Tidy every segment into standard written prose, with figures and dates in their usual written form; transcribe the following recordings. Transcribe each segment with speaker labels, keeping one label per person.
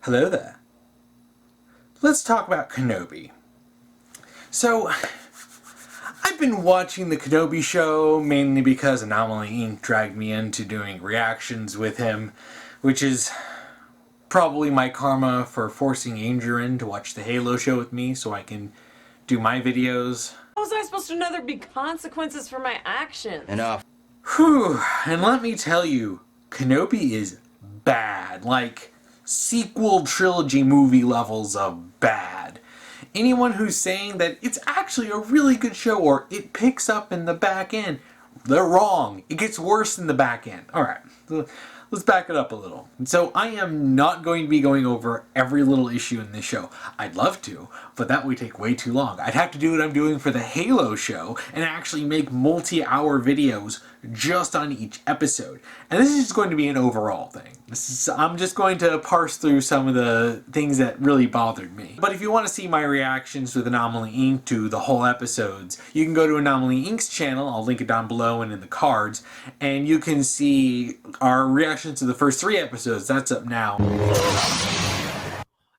Speaker 1: Hello there. Let's talk about Kenobi. So, I've been watching the Kenobi show mainly because Anomaly Inc. dragged me into doing reactions with him, which is probably my karma for forcing Andrew in to watch the Halo show with me so I can do my videos.
Speaker 2: How was I supposed to know there'd be consequences for my actions?
Speaker 3: Enough.
Speaker 1: Whew, and let me tell you, Kenobi is bad. Like, sequel trilogy movie levels of bad. Anyone who's saying that it's actually a really good show or it picks up in the back end, they're wrong. It gets worse in the back end. Alright, let's back it up a little. So I am not going to be going over every little issue in this show. I'd love to, but that would take way too long. I'd have to do what I'm doing for the Halo show and actually make multi-hour videos just on each episode. And this is just going to be an overall thing. I'm just going to parse through some of the things that really bothered me. But if you want to see my reactions with Anomaly Inc. to the whole episodes, you can go to Anomaly Inc.'s channel. I'll link it down below and in the cards. And you can see our reactions to the first 3 episodes. That's up now.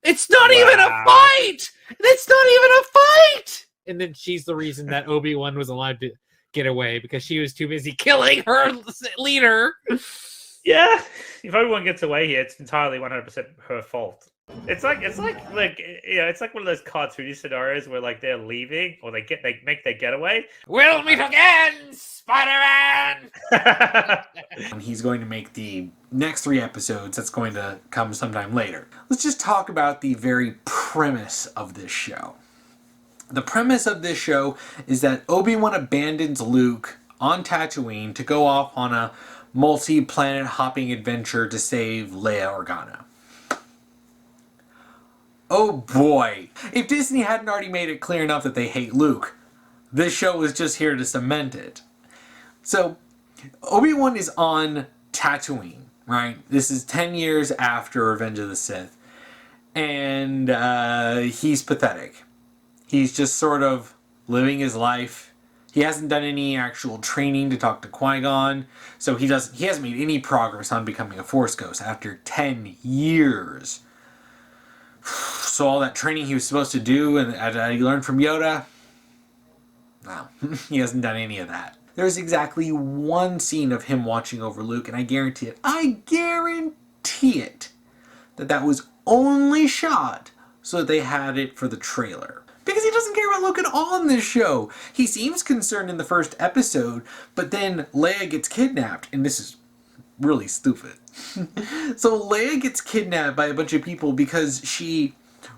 Speaker 4: It's not even a fight! It's not even a fight! And then she's the reason that Obi-Wan was allowed to get away because she was too busy killing her leader.
Speaker 5: Yeah, if everyone gets away here, it's entirely 100% her fault. It's like one of those cartoony scenarios where like they're leaving or they make their getaway.
Speaker 4: We'll meet again, Spider-Man.
Speaker 1: He's going to make the next 3 episodes. That's going to come sometime later. Let's just talk about the very premise of this show. The premise of this show is that Obi-Wan abandons Luke on Tatooine to go off on a multi-planet hopping adventure to save Leia Organa. Oh boy, if Disney hadn't already made it clear enough that they hate Luke, this show was just here to cement it. So, Obi-Wan is on Tatooine, right? This is 10 years after Revenge of the Sith, and he's pathetic. He's just sort of living his life. He hasn't done any actual training to talk to Qui-Gon, so he hasn't made any progress on becoming a Force Ghost after 10 years. So all that training he was supposed to do and he learned from Yoda, no, he hasn't done any of that. There's exactly one scene of him watching over Luke, and I guarantee it, that was only shot so that they had it for the trailer. Because he doesn't care about Luke at all in this show. He seems concerned in the first episode, but then Leia gets kidnapped, and this is really stupid. So Leia gets kidnapped by a bunch of people because she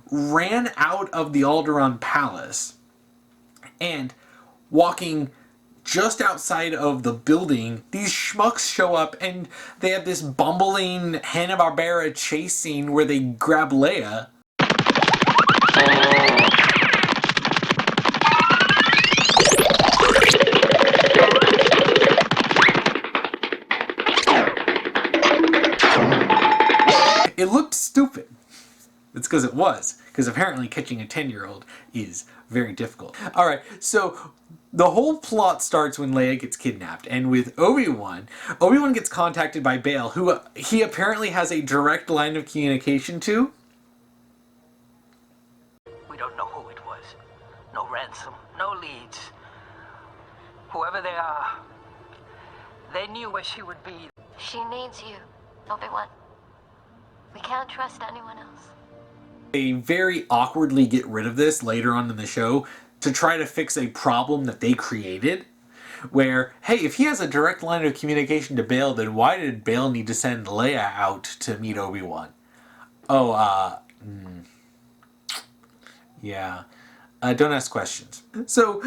Speaker 1: ran out of the Alderaan Palace, and walking just outside of the building, these schmucks show up and they have this bumbling Hanna-Barbera chase scene where they grab Leia. It looked stupid. It's because it was. Because apparently catching a 10-year-old is very difficult. Alright, so the whole plot starts when Leia gets kidnapped. And with Obi-Wan gets contacted by Bail, who he apparently has a direct line of communication to.
Speaker 6: We don't know who it was. No ransom, no leads. Whoever they are, they knew where she would be.
Speaker 7: She needs you, Obi-Wan. We can't trust anyone else.
Speaker 1: They very awkwardly get rid of this later on in the show to try to fix a problem that they created. Where, hey, if he has a direct line of communication to Bail, then why did Bail need to send Leia out to meet Obi-Wan? Yeah. Don't ask questions. So,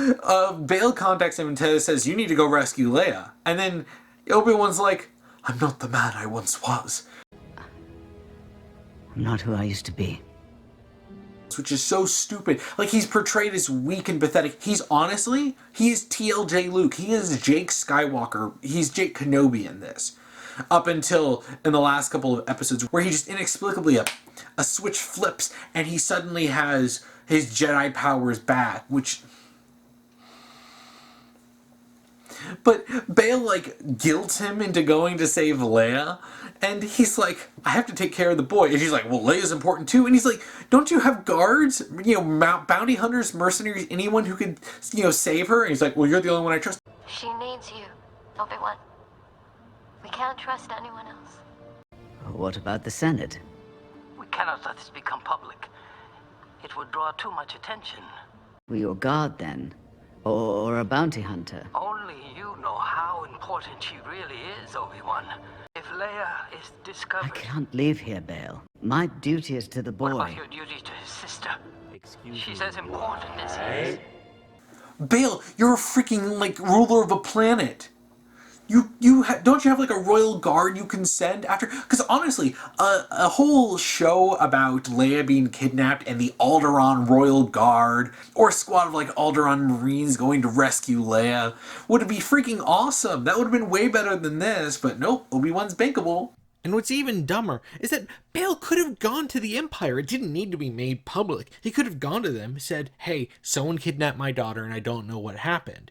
Speaker 1: Bail contacts him and says, you need to go rescue Leia. And then Obi-Wan's like, I'm not the man I once was.
Speaker 3: I'm not who I used to be.
Speaker 1: Which is so stupid. Like, he's portrayed as weak and pathetic. He is TLJ Luke. He is Jake Skywalker. He's Jake Kenobi in this. Up until in the last couple of episodes where he just inexplicably a switch flips and he suddenly has his Jedi powers back, which But Bail, like, guilts him into going to save Leia. And he's like, I have to take care of the boy. And she's like, well, Leia's important too. And he's like, don't you have guards? You know, bounty hunters, mercenaries, anyone who could, you know, save her? And he's like, well, you're the only one I trust.
Speaker 7: She needs you, Obi-Wan. We can't trust anyone else.
Speaker 3: What about the Senate?
Speaker 6: We cannot let this become public. It would draw too much attention.
Speaker 3: Were you a guard then? Or a bounty hunter?
Speaker 6: Only you know how important she really is, Obi-Wan. If Leia is
Speaker 3: I
Speaker 6: discovered...
Speaker 3: can't leave here, Bail. My duty is to the
Speaker 6: What
Speaker 3: boy.
Speaker 6: about your duty to his sister? She's as important as he is.
Speaker 1: Bail, you're a freaking, like, ruler of a planet. Don't you have like a royal guard you can send after? Because honestly, a whole show about Leia being kidnapped and the Alderaan royal guard, or a squad of like Alderaan Marines going to rescue Leia, would be freaking awesome. That would have been way better than this, but nope, Obi-Wan's bankable.
Speaker 4: And what's even dumber is that Bail could have gone to the Empire. It didn't need to be made public. He could have gone to them, said, hey, someone kidnapped my daughter and I don't know what happened.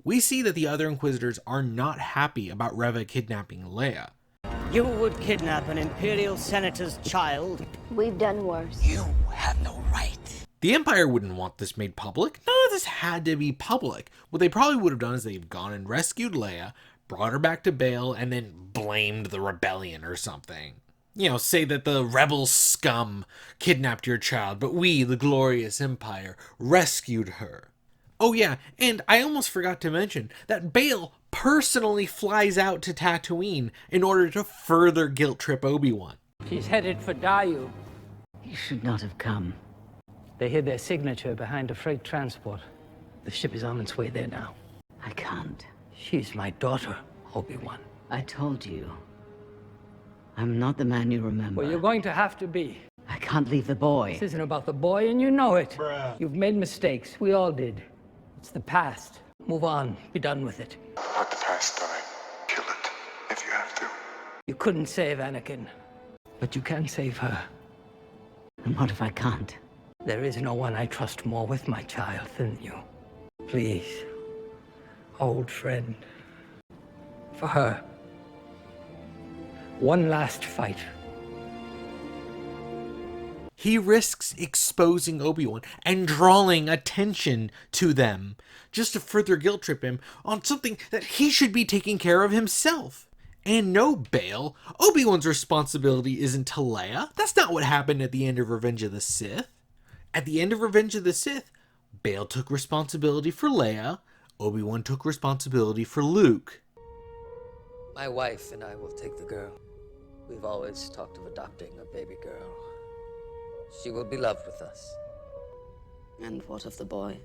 Speaker 4: We see that the other Inquisitors are not happy about Reva kidnapping Leia.
Speaker 8: You would kidnap an Imperial Senator's child?
Speaker 7: We've done worse.
Speaker 6: You have no right.
Speaker 4: The Empire wouldn't want this made public. None of this had to be public. What they probably would have done is they've gone and rescued Leia, brought her back to Bail, and then blamed the rebellion or something. You know, say that the rebel scum kidnapped your child, but we, the glorious Empire, rescued her. Oh yeah, and I almost forgot to mention that Bail personally flies out to Tatooine in order to further guilt trip Obi-Wan.
Speaker 9: She's headed for Dayu.
Speaker 3: You should not have come.
Speaker 9: They hid their signature behind a freight transport. The ship is on its way there now.
Speaker 3: I can't.
Speaker 9: She's my daughter, Obi-Wan.
Speaker 3: I told you. I'm not the man you remember.
Speaker 9: Well, you're going to have to be.
Speaker 3: I can't leave the boy.
Speaker 9: This isn't about the boy, and you know it. You've made mistakes. We all did. It's the past. Move on. Be done with it.
Speaker 10: Let the past die. Kill it, if you have to.
Speaker 9: You couldn't save Anakin, but you can save her.
Speaker 3: And what if I can't?
Speaker 9: There is no one I trust more with my child than you. Please, old friend. For her. One last fight.
Speaker 4: He risks exposing Obi-Wan and drawing attention to them just to further guilt trip him on something that he should be taking care of himself. And no, Bail, Obi-Wan's responsibility isn't to Leia. That's not what happened at the end of Revenge of the Sith. At the end of Revenge of the Sith, Bail took responsibility for Leia, Obi-Wan took responsibility for Luke.
Speaker 11: My wife and I will take the girl. We've always talked of adopting a baby girl. She will be loved with us.
Speaker 8: And what of the boy?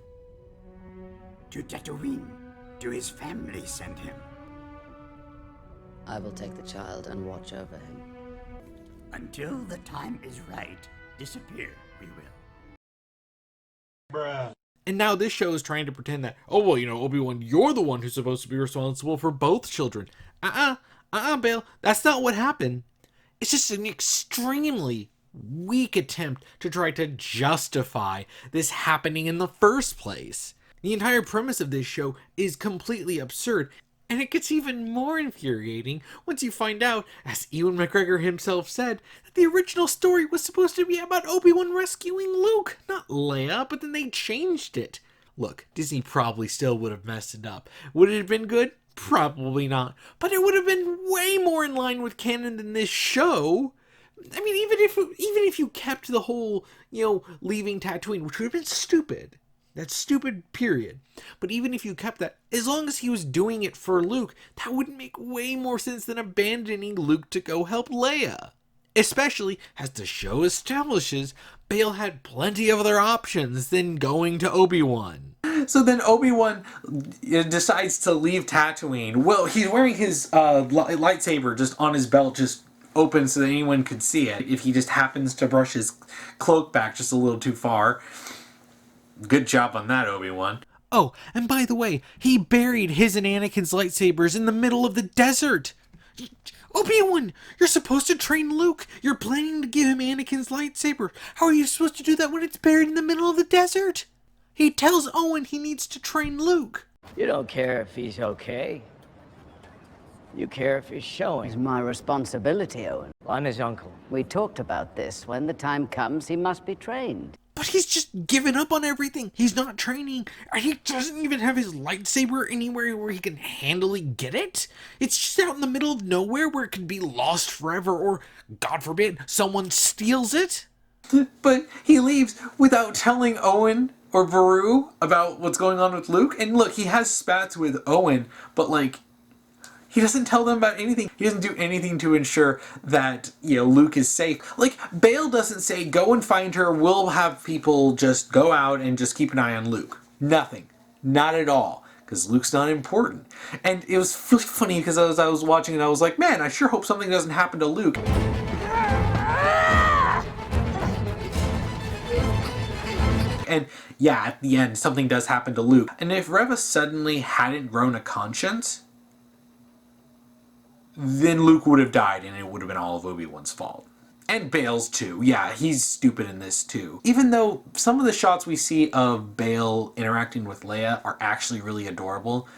Speaker 12: To Tatooine. To his family send him.
Speaker 11: I will take the child and watch over him.
Speaker 12: Until the time is right, disappear we will.
Speaker 4: And now this show is trying to pretend that, oh, well, you know, Obi-Wan, you're the one who's supposed to be responsible for both children. Bail, that's not what happened. It's just an extremely weak attempt to try to justify this happening in the first place. The entire premise of this show is completely absurd, and it gets even more infuriating once you find out, as Ewan McGregor himself said, that the original story was supposed to be about Obi-Wan rescuing Luke, not Leia, but then they changed it. Look, Disney probably still would have messed it up. Would it have been good? Probably not. But it would have been way more in line with canon than this show. I mean, even if you kept the whole, you know, leaving Tatooine, which would have been stupid. That's stupid, period. But even if you kept that, as long as he was doing it for Luke, that would make way more sense than abandoning Luke to go help Leia. Especially, as the show establishes, Bail had plenty of other options than going to Obi-Wan.
Speaker 1: So then Obi-Wan decides to leave Tatooine. Well, he's wearing his lightsaber just on his belt, just open so that anyone could see it. If he just happens to brush his cloak back just a little too far. Good job on that, Obi-Wan.
Speaker 4: Oh, and by the way, he buried his and Anakin's lightsabers in the middle of the desert. Obi-Wan, you're supposed to train Luke. You're planning to give him Anakin's lightsaber. How are you supposed to do that when it's buried in the middle of the desert? He tells Owen he needs to train Luke.
Speaker 8: You don't care if he's okay. You care if he's showing.
Speaker 3: It's my responsibility, Owen.
Speaker 8: I'm his uncle.
Speaker 3: We talked about this. When the time comes, he must be trained.
Speaker 4: But he's just given up on everything. He's not training. And he doesn't even have his lightsaber anywhere where he can handily get it. It's just out in the middle of nowhere where it could be lost forever or, God forbid, someone steals it.
Speaker 1: But he leaves without telling Owen or Veru about what's going on with Luke. And look, he has spats with Owen, but like, he doesn't tell them about anything. He doesn't do anything to ensure that, Luke is safe. Like, Bale doesn't say, go and find her, we'll have people just go out and just keep an eye on Luke. Nothing. Not at all. Because Luke's not important. And it was really funny because as I was watching it, I was like, man, I sure hope something doesn't happen to Luke. And yeah, at the end, something does happen to Luke. And if Reva suddenly hadn't grown a conscience, then Luke would have died and it would have been all of Obi-Wan's fault. And Bale's too. Yeah, he's stupid in this too. Even though some of the shots we see of Bale interacting with Leia are actually really adorable,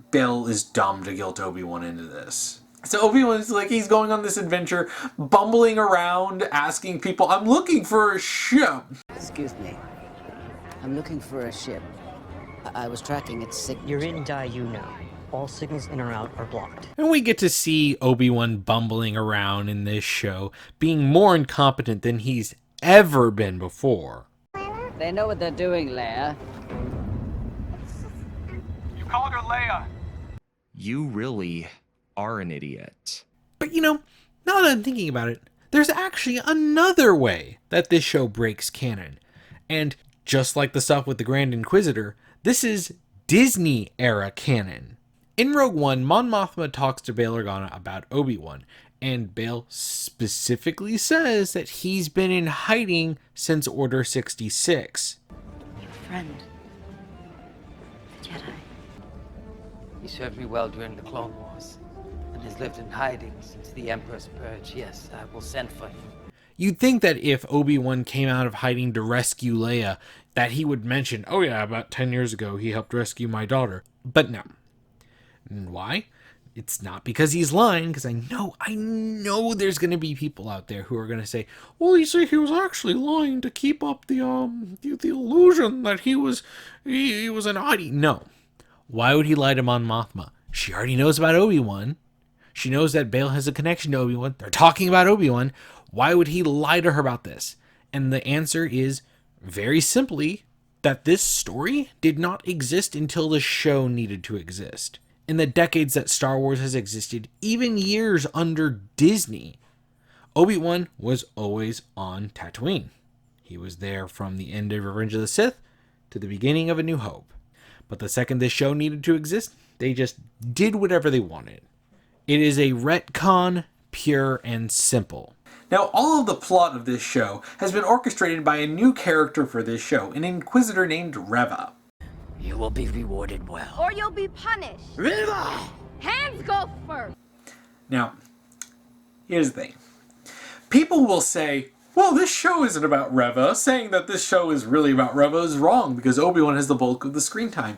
Speaker 1: Bale is dumb to guilt Obi-Wan into this. So Obi-Wan's like, he's going on this adventure, bumbling around, asking people, I'm looking for a ship.
Speaker 3: Excuse me. I'm looking for a ship. I was tracking its signature.
Speaker 8: You're in Daiyu now. All signals in or out are blocked.
Speaker 4: And we get to see Obi-Wan bumbling around in this show, being more incompetent than he's ever been before.
Speaker 3: They know what they're doing, Leia.
Speaker 13: You called her Leia.
Speaker 14: You really are an idiot.
Speaker 4: But now that I'm thinking about it, there's actually another way that this show breaks canon. And just like the stuff with the Grand Inquisitor, this is Disney-era canon. In Rogue One, Mon Mothma talks to Bail Organa about Obi-Wan, and Bail specifically says that he's been in hiding since Order 66.
Speaker 7: Your friend, the Jedi.
Speaker 11: He served me well during the Clone Wars, and has lived in hiding since the Emperor's Purge. Yes, I will send for him.
Speaker 4: You'd think that if Obi-Wan came out of hiding to rescue Leia, that he would mention, oh yeah, about 10 years ago he helped rescue my daughter. But no. And why? It's not because he's lying, because I know there's going to be people out there who are going to say, well, you see, he was actually lying to keep up the illusion that he was an hiding. No. Why would he lie to Mon Mothma? She already knows about Obi-Wan. She knows that Bail has a connection to Obi-Wan. They're talking about Obi-Wan. Why would he lie to her about this? And the answer is, very simply, that this story did not exist until the show needed to exist. In the decades that Star Wars has existed, even years under Disney, Obi-Wan was always on Tatooine. He was there from the end of Revenge of the Sith to the beginning of A New Hope. But the second this show needed to exist, they just did whatever they wanted. It is a retcon, pure and simple.
Speaker 1: Now, all of the plot of this show has been orchestrated by a new character for this show, an Inquisitor named Reva.
Speaker 8: You will be rewarded well.
Speaker 7: Or you'll be punished.
Speaker 8: Reva!
Speaker 7: Hands go first.
Speaker 1: Now, here's the thing. People will say, well, this show isn't about Reva. Saying that this show is really about Reva is wrong because Obi-Wan has the bulk of the screen time.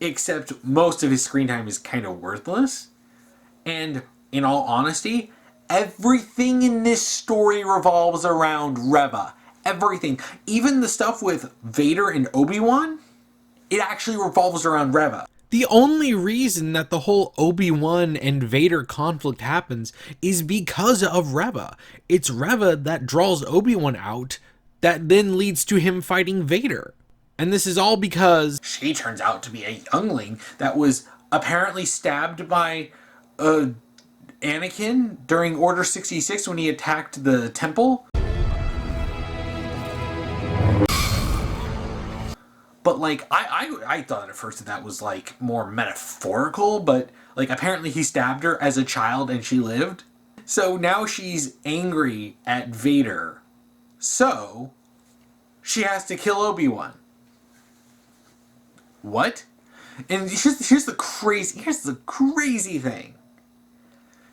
Speaker 1: Except most of his screen time is kind of worthless. And in all honesty, everything in this story revolves around Reva. Everything. Even the stuff with Vader and Obi-Wan, it actually revolves around Reva.
Speaker 4: The only reason that the whole Obi-Wan and Vader conflict happens is because of Reva. It's Reva that draws Obi-Wan out that then leads to him fighting Vader. And this is all because
Speaker 1: she turns out to be a youngling that was apparently stabbed by Anakin during Order 66 when he attacked the temple. But, like, I thought at first that was, like, more metaphorical, but, like, apparently he stabbed her as a child and she lived. So now she's angry at Vader. So she has to kill Obi-Wan. What? And here's the crazy thing.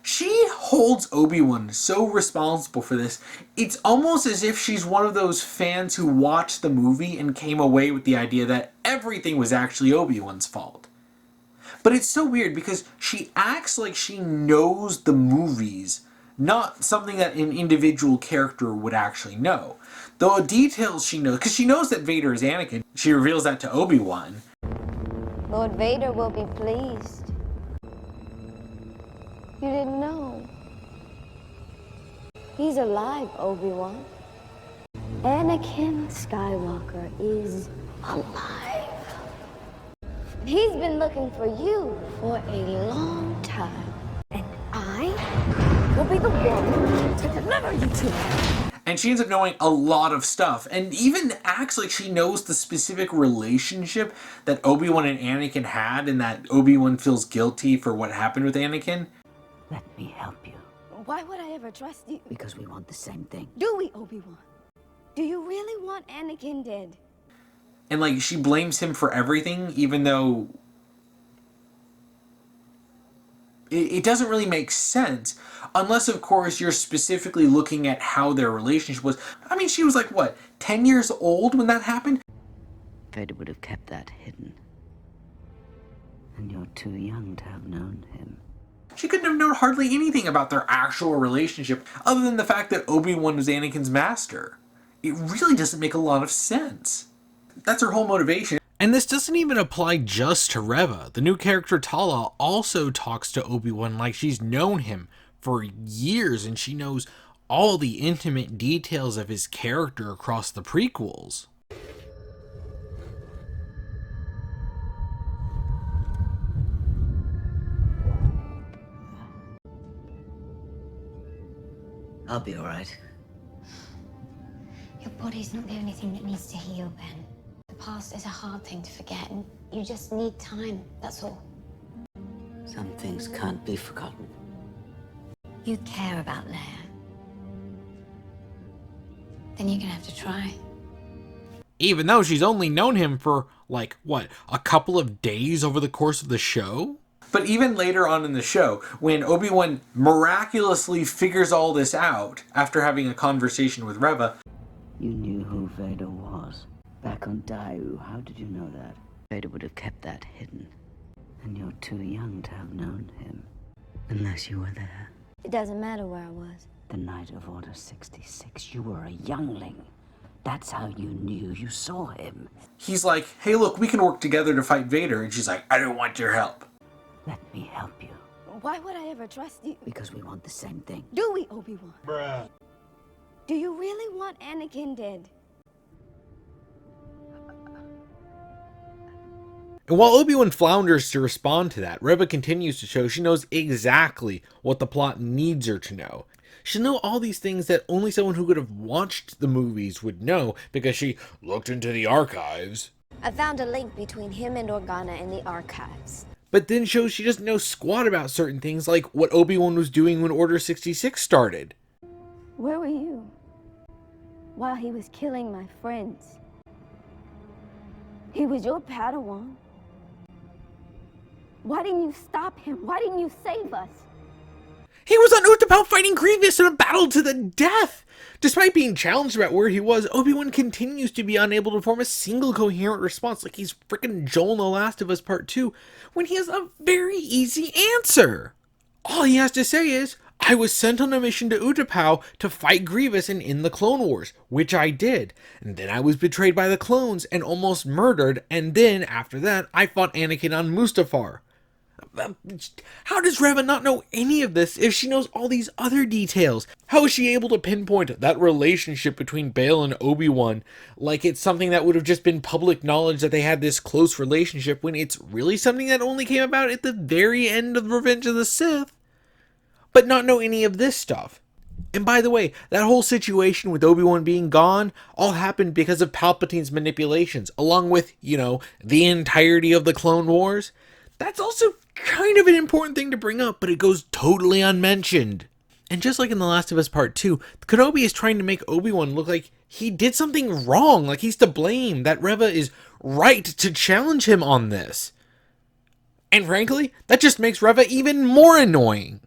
Speaker 1: She holds Obi-Wan so responsible for this. It's almost as if she's one of those fans who watched the movie and came away with the idea that everything was actually Obi-Wan's fault. But it's so weird because she acts like she knows the movies, not something that an individual character would actually know. The details she knows, because she knows that Vader is Anakin. She reveals that to Obi-Wan.
Speaker 7: Lord Vader will be pleased. You didn't know. He's alive, Obi-Wan. Anakin Skywalker is alive. He's been looking for you for a long time. And I will be the one to deliver you to him.
Speaker 1: And she ends up knowing a lot of stuff, and even acts like she knows the specific relationship that Obi-Wan and Anakin had, and that Obi-Wan feels guilty for what happened with Anakin.
Speaker 3: Let me help you.
Speaker 7: Why would I ever trust you?
Speaker 3: Because we want the same thing.
Speaker 7: Do we, Obi-Wan? Do you really want Anakin dead?
Speaker 1: And like, she blames him for everything, even though it doesn't really make sense. Unless, of course, you're specifically looking at how their relationship was. I mean, she was like, what, 10 years old when that happened?
Speaker 3: Vader would have kept that hidden. And you're too young to have known him.
Speaker 1: She couldn't have known hardly anything about their actual relationship, other than the fact that Obi-Wan was Anakin's master. It really doesn't make a lot of sense. That's her whole motivation.
Speaker 4: And this doesn't even apply just to Reva. The new character Tala also talks to Obi-Wan like she's known him for years, and she knows all the intimate details of his character across the prequels.
Speaker 3: I'll be alright.
Speaker 7: Your body's not the only thing that needs to heal, Ben. The past is a hard thing to forget, and you just need time, that's all.
Speaker 3: Some things can't be forgotten.
Speaker 7: You care about Leia. Then you're gonna have to try.
Speaker 4: Even though she's only known him for, like, what, a couple of days over the course of the show?
Speaker 1: But even later on in the show, when Obi-Wan miraculously figures all this out after having a conversation with Reva.
Speaker 3: You knew who Vader was. Back on Daiu, how did you know that? Vader would have kept that hidden. And you're too young to have known him. Unless you were there.
Speaker 7: It doesn't matter where I was.
Speaker 3: The night of Order 66, you were a youngling. That's how you knew you saw him.
Speaker 1: He's like, hey look, we can work together to fight Vader. And she's like, I don't want your help.
Speaker 3: Let me help you.
Speaker 7: Why would I ever trust you?
Speaker 3: Because we want the same thing.
Speaker 7: Do we, Obi-Wan?
Speaker 13: Bruh.
Speaker 7: Do you really want Anakin dead?
Speaker 4: And while Obi-Wan flounders to respond to that, Reva continues to show she knows exactly what the plot needs her to know. She'll know all these things that only someone who could have watched the movies would know because she looked into the archives.
Speaker 7: I found a link between him and Organa in the archives.
Speaker 4: But then shows she doesn't know squat about certain things like what Obi-Wan was doing when Order 66 started.
Speaker 7: Where were you? While he was killing my friends. He was your Padawan. Why didn't you stop him? Why didn't you save us?
Speaker 4: He was on Utapau fighting Grievous in a battle to the death! Despite being challenged about where he was, Obi-Wan continues to be unable to form a single coherent response like he's frickin' Joel in The Last of Us Part 2, when he has a very easy answer. All he has to say is, I was sent on a mission to Utapau to fight Grievous and end the Clone Wars, which I did. And then I was betrayed by the clones and almost murdered, and then, after that, I fought Anakin on Mustafar. How does Reva not know any of this if she knows all these other details? How is she able to pinpoint that relationship between Bail and Obi-Wan like it's something that would have just been public knowledge that they had this close relationship when it's really something that only came about at the very end of Revenge of the Sith? But not know any of this stuff. And by the way, that whole situation with Obi-Wan being gone all happened because of Palpatine's manipulations, along with, the entirety of the Clone Wars. That's also kind of an important thing to bring up, but it goes totally unmentioned. And just like in The Last of Us Part 2, Kenobi is trying to make Obi-Wan look like he did something wrong, like he's to blame, that Reva is right to challenge him on this. And frankly, that just makes Reva even more annoying.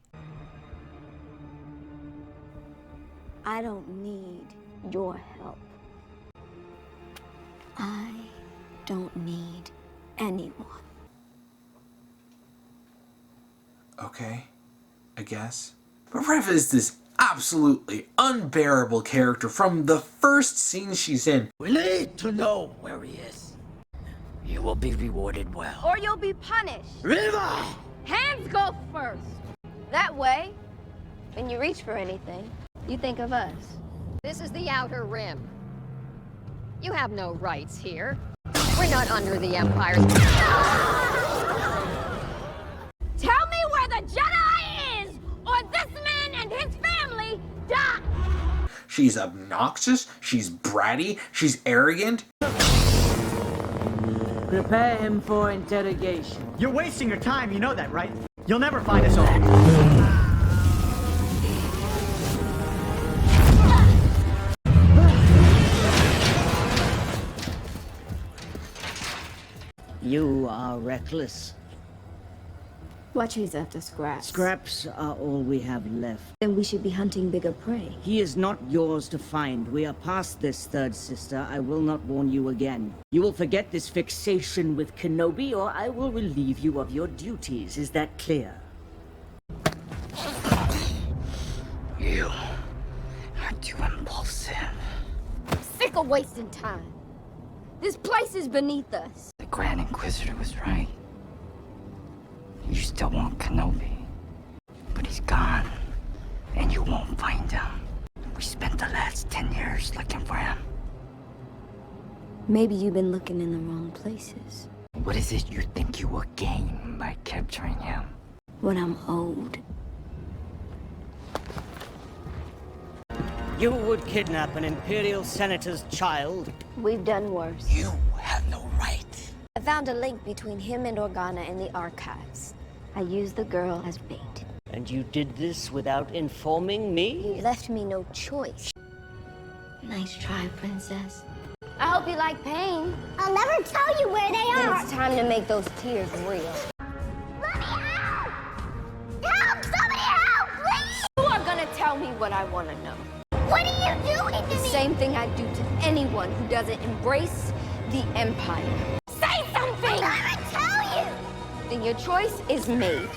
Speaker 7: I don't need your help. I don't need anyone.
Speaker 1: Okay, I guess. But Reva is this absolutely unbearable character from the first scene she's in.
Speaker 8: We need to know where he is. You will be rewarded well.
Speaker 7: Or you'll be punished.
Speaker 8: Reva!
Speaker 7: Hands go first. That way, when you reach for anything, you think of us.
Speaker 15: This is the Outer Rim. You have no rights here. We're not under the Empire's...
Speaker 7: Tell me where the Jedi is, or this man and his family die!
Speaker 1: She's obnoxious, she's bratty, she's arrogant.
Speaker 3: Prepare him for interrogation.
Speaker 16: You're wasting your time, you know that, right? You'll never find us all.
Speaker 3: You are reckless.
Speaker 7: What chase after scraps?
Speaker 3: Scraps are all we have left.
Speaker 7: Then we should be hunting bigger prey.
Speaker 3: He is not yours to find. We are past this, third sister. I will not warn you again. You will forget this fixation with Kenobi, or I will relieve you of your duties. Is that clear?
Speaker 8: You are too impulsive.
Speaker 7: I'm sick of wasting time. This place is beneath us.
Speaker 8: The Grand Inquisitor was right. You still want Kenobi. But he's gone. And you won't find him. We spent the last 10 years looking for him.
Speaker 7: Maybe you've been looking in the wrong places.
Speaker 8: What is it you think you will gain by capturing him?
Speaker 7: When I'm old.
Speaker 3: You would kidnap an Imperial Senator's child?
Speaker 7: We've done worse.
Speaker 8: You have no right.
Speaker 7: I found a link between him and Organa in the archives. I used the girl as bait.
Speaker 3: And you did this without informing me?
Speaker 7: You left me no choice. Nice try, princess. I hope you like pain. I'll never tell you where they are. Then it's time to make those tears real. Let me out! Help! Somebody help, please! You are gonna tell me what I want to know. What are you doing to me? The same thing I do to anyone who doesn't embrace the Empire. Say something! I'm gonna tell you! Then your choice is made.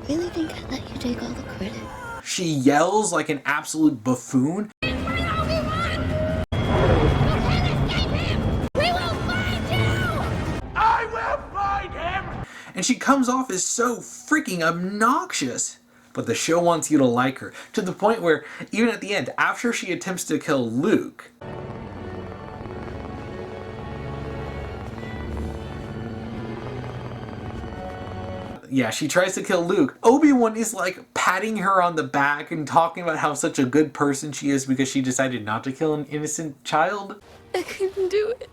Speaker 7: Really think I let you take all the credit?
Speaker 1: She yells like an absolute buffoon. And she comes off as so freaking obnoxious. But the show wants you to like her, to the point where, even at the end, after she attempts to kill Luke, she tries to kill Luke, Obi-Wan is like patting her on the back and talking about how such a good person she is because she decided not to kill an innocent child.
Speaker 7: I couldn't do it.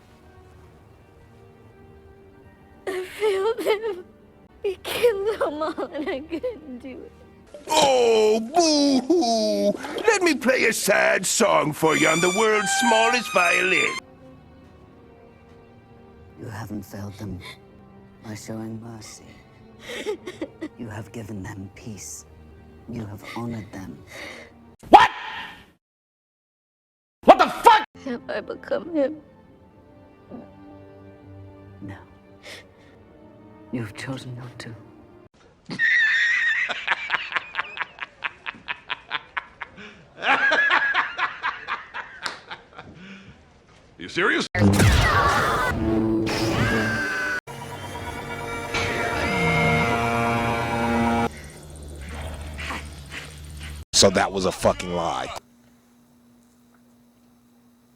Speaker 7: I failed him. He killed them all and I couldn't do it.
Speaker 17: Oh, boo-hoo! Let me play a sad song for you on the world's smallest violin.
Speaker 3: You haven't failed them by showing mercy. You have given them peace. You have honored them.
Speaker 17: What? What the fuck?
Speaker 7: Have I become him?
Speaker 3: No. You have chosen not to.
Speaker 17: You serious? So that was a fucking lie.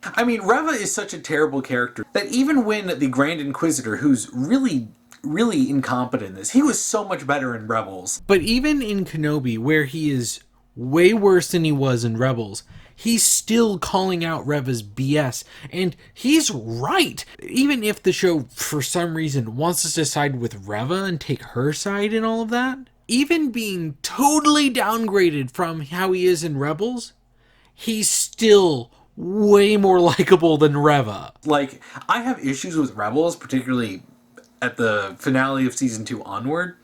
Speaker 1: I mean, Reva is such a terrible character that even when the Grand Inquisitor, who's really incompetent in this, he was so much better in Rebels.
Speaker 4: But even in Kenobi, where he is way worse than he was in Rebels, he's still calling out Reva's BS. And he's right. Even if the show, for some reason, wants us to side with Reva and take her side in all of that, even being totally downgraded from how he is in Rebels, he's still way more likable than Reva.
Speaker 1: Like, I have issues with Rebels, particularly at the finale of season 2 onward,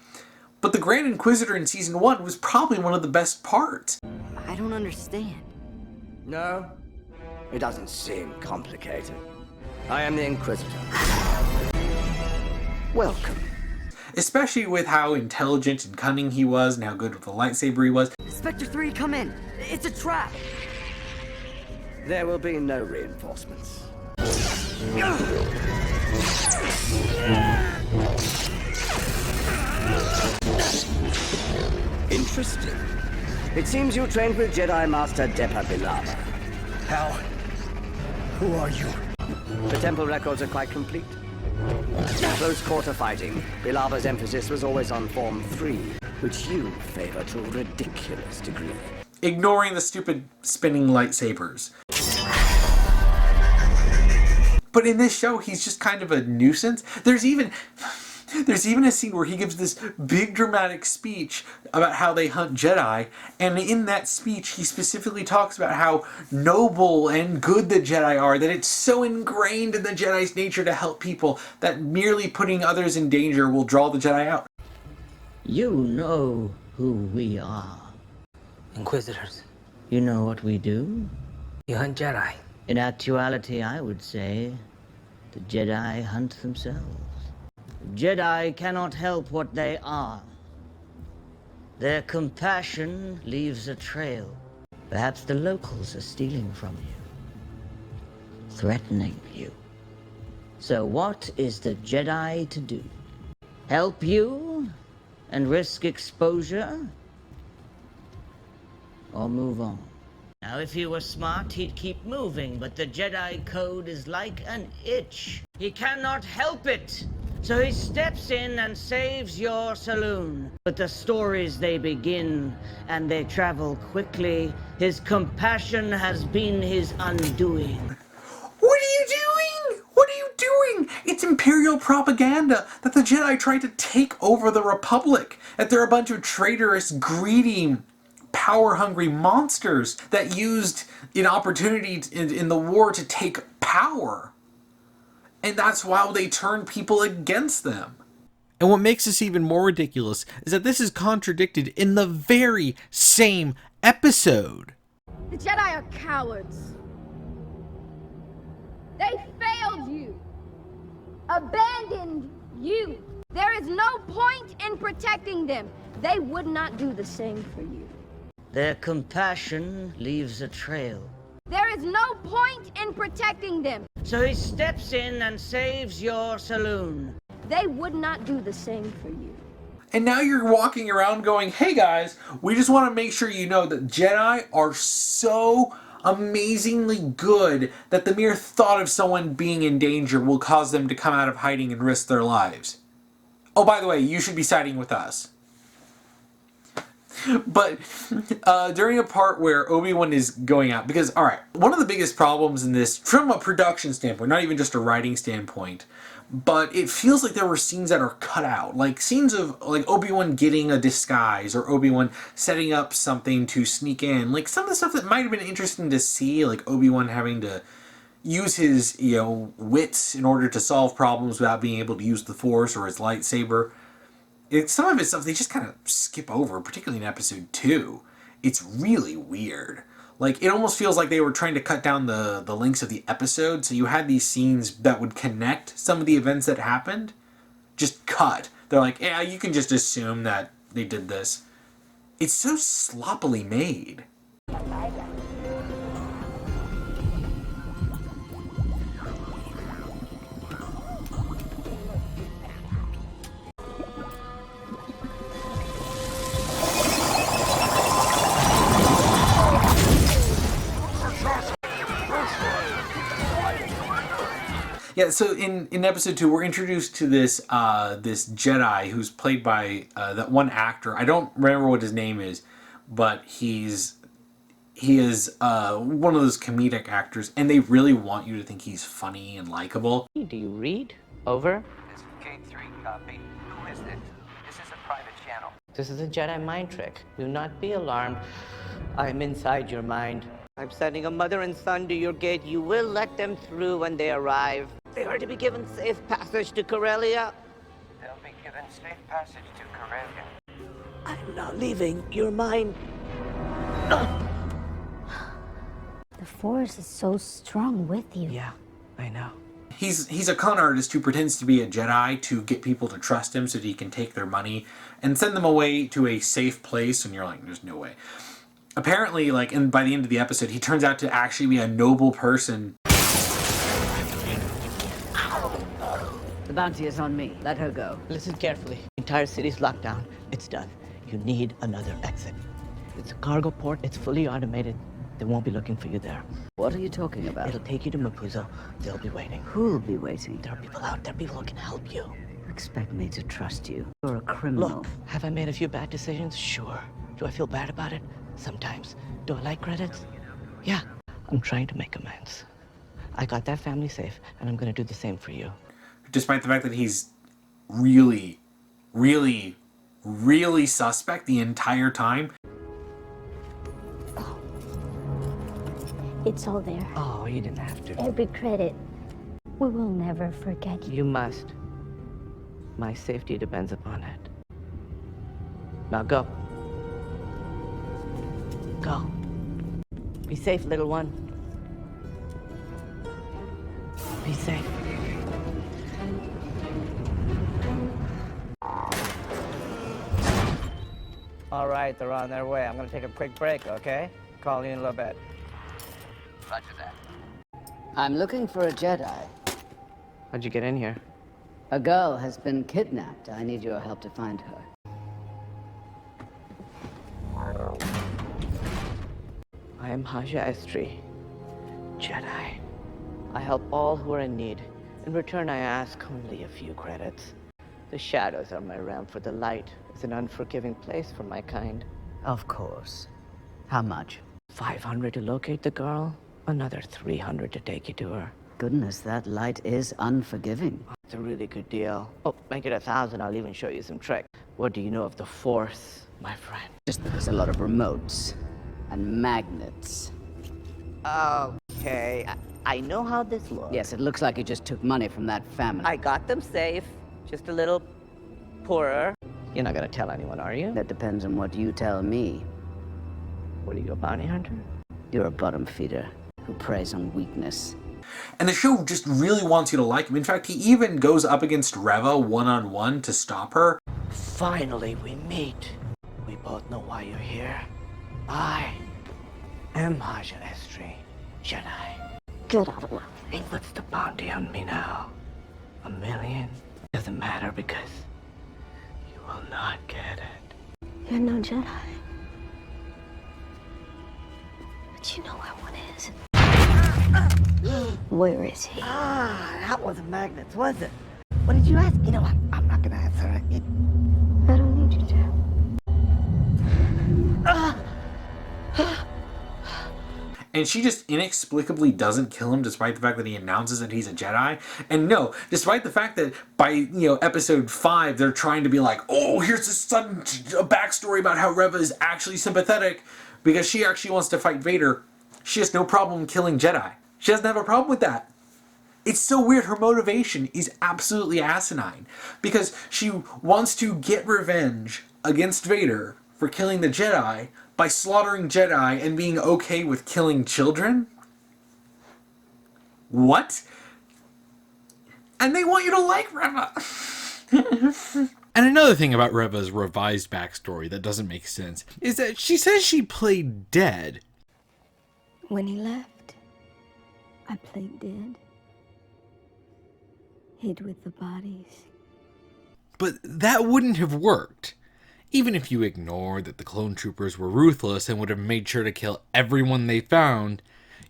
Speaker 1: But the Grand Inquisitor in Season 1 was probably one of the best parts.
Speaker 3: I don't understand.
Speaker 8: No, it doesn't seem complicated. I am the Inquisitor. Welcome.
Speaker 1: Especially with how intelligent and cunning he was and how good with the lightsaber he was.
Speaker 3: Spectre 3, come in. It's a trap.
Speaker 8: There will be no reinforcements. Interesting. It seems you trained with Jedi Master Depa Billaba. How? Who are you? The temple records are quite complete. Close quarter fighting, Bilaba's emphasis was always on Form 3, which you favor to a ridiculous degree.
Speaker 1: Ignoring the stupid spinning lightsabers. But in this show, he's just kind of a nuisance. There's even a scene where he gives this big dramatic speech about how they hunt Jedi, and in that speech he specifically talks about how noble and good the Jedi are, that it's so ingrained in the Jedi's nature to help people that merely putting others in danger will draw the Jedi out.
Speaker 3: You know who we are.
Speaker 9: Inquisitors.
Speaker 3: You know what we do?
Speaker 9: You hunt Jedi.
Speaker 3: In actuality, I would say, the Jedi hunt themselves. Jedi cannot help what they are. Their compassion leaves a trail. Perhaps the locals are stealing from you, threatening you. So what is the Jedi to do? Help you and risk exposure? Or move on? Now, if he were smart, he'd keep moving, but the Jedi Code is like an itch. He cannot help it. So he steps in and saves your saloon. But the stories, they begin, and they travel quickly. His compassion has been his undoing.
Speaker 1: What are you doing? What are you doing? It's Imperial propaganda that the Jedi tried to take over the Republic. That they're a bunch of traitorous, greedy, power-hungry monsters that used an opportunity in the war to take power. And that's why they turned people against them.
Speaker 4: And what makes this even more ridiculous is that this is contradicted in the very same episode.
Speaker 7: The Jedi are cowards. They failed you. Abandoned you. There is no point in protecting them. They would not do the same for you.
Speaker 3: Their compassion leaves a trail.
Speaker 7: There is no point in protecting them.
Speaker 3: So he steps in and saves your saloon.
Speaker 7: They would not do the same for you.
Speaker 1: And now you're walking around going, hey guys, we just want to make sure you know that Jedi are so amazingly good that the mere thought of someone being in danger will cause them to come out of hiding and risk their lives. Oh, by the way, you should be siding with us. But during a part where Obi-Wan is going out, because, alright, one of the biggest problems in this, from a production standpoint, not even just a writing standpoint, but it feels like there were scenes that are cut out. Like scenes of like Obi-Wan getting a disguise, or Obi-Wan setting up something to sneak in. Like some of the stuff that might have been interesting to see, like Obi-Wan having to use his, wits in order to solve problems without being able to use the Force or his lightsaber. Some of it's stuff they just kind of skip over, particularly in episode 2. It's really weird. Like, it almost feels like they were trying to cut down the lengths of the episode, so you had these scenes that would connect some of the events that happened, just cut. They're like, yeah, you can just assume that they did this. It's so sloppily made. Yeah, so in episode 2, we're introduced to this this Jedi who's played by that one actor. I don't remember what his name is, but he is one of those comedic actors, and they really want you to think he's funny and likable.
Speaker 3: Do you read? Over.
Speaker 6: This is K3 copy. Who is this? This is a private channel.
Speaker 3: This is a Jedi mind trick. Do not be alarmed. I'm inside your mind. I'm sending a mother and son to your gate. You will let them through when they arrive. They are to be given safe passage to Corellia.
Speaker 6: They'll be given safe passage to Corellia.
Speaker 3: I'm not leaving. You're mine.
Speaker 7: The Force is so strong with you.
Speaker 3: Yeah, I know.
Speaker 1: He's a con artist who pretends to be a Jedi to get people to trust him so that he can take their money and send them away to a safe place, and you're like, there's no way. Apparently, like, and by the end of the episode, he turns out to actually be a noble person.
Speaker 3: The bounty is on me. Let her go. Listen carefully. The entire city's locked down. It's done. You need another exit. It's a cargo port. It's fully automated. They won't be looking for you there. What are you talking about? It'll take you to Mapuzo. They'll be waiting. Who'll be waiting? There are people out there. People who can help you. Expect me to trust you. You're a criminal. Look, have I made a few bad decisions? Sure. Do I feel bad about it? Sometimes. Do I like credits? Yeah. I'm trying to make amends. I got that family safe, and I'm gonna do the same for you.
Speaker 1: Despite the fact that he's really, really, really suspect the entire time.
Speaker 7: It's all there.
Speaker 3: Oh, you didn't have to.
Speaker 7: Every credit. We will never forget you.
Speaker 3: You must. My safety depends upon it. Now go. Go. Be safe, little one. Be safe. All right, they're on their way. I'm gonna take a quick break, okay? Call you in a little bit.
Speaker 6: Roger that.
Speaker 18: I'm looking for a Jedi.
Speaker 3: How'd you get in here?
Speaker 18: A girl has been kidnapped. I need your help to find her.
Speaker 3: I am Haja Estri, Jedi. I help all who are in need. In return, I ask only a few credits. The shadows are my realm, for the light is an unforgiving place for my kind.
Speaker 18: Of course. How much?
Speaker 3: 500 to locate the girl, another 300 to take you to her.
Speaker 18: Goodness, that light is unforgiving.
Speaker 3: It's a really good deal. Oh, make it 1,000, I'll even show you some tricks. What do you know of the Force, my friend?
Speaker 18: Just there's a lot of remotes and magnets.
Speaker 3: Okay, I know how this looks.
Speaker 18: Yes, it looks like you just took money from that family.
Speaker 3: I got them safe, just a little poorer. You're not gonna tell anyone, are you?
Speaker 18: That depends on what you tell me.
Speaker 3: What are you, a bounty hunter?
Speaker 18: You're a bottom feeder who preys on weakness.
Speaker 1: And the show just really wants you to like him. In fact, he even goes up against Reva one-on-one to stop her.
Speaker 3: Finally, we meet. We both know why you're here. I am Haja Estri, Jedi.
Speaker 7: Get out of my
Speaker 3: Hey, what's the bounty on me now? 1 million? Doesn't matter because you will not get it.
Speaker 7: You're no Jedi. But you know where one is. Where is he?
Speaker 3: That wasn't magnets, was it? What did you ask? You know what? I'm not gonna answer it.
Speaker 7: I don't need you to.
Speaker 1: And she just inexplicably doesn't kill him despite the fact that he announces that he's a Jedi. And no, despite the fact that by, episode 5, they're trying to be like, oh, here's a backstory about how Reva is actually sympathetic because she actually wants to fight Vader. She has no problem killing Jedi. She doesn't have a problem with that. It's so weird. Her motivation is absolutely asinine because she wants to get revenge against Vader for killing the Jedi by slaughtering Jedi and being okay with killing children? What? And they want you to like Reva.
Speaker 4: And another thing about Reva's revised backstory that doesn't make sense is that she says she played dead.
Speaker 7: When he left, I played dead. Hid with the bodies.
Speaker 4: But that wouldn't have worked. Even if you ignored that the clone troopers were ruthless and would have made sure to kill everyone they found,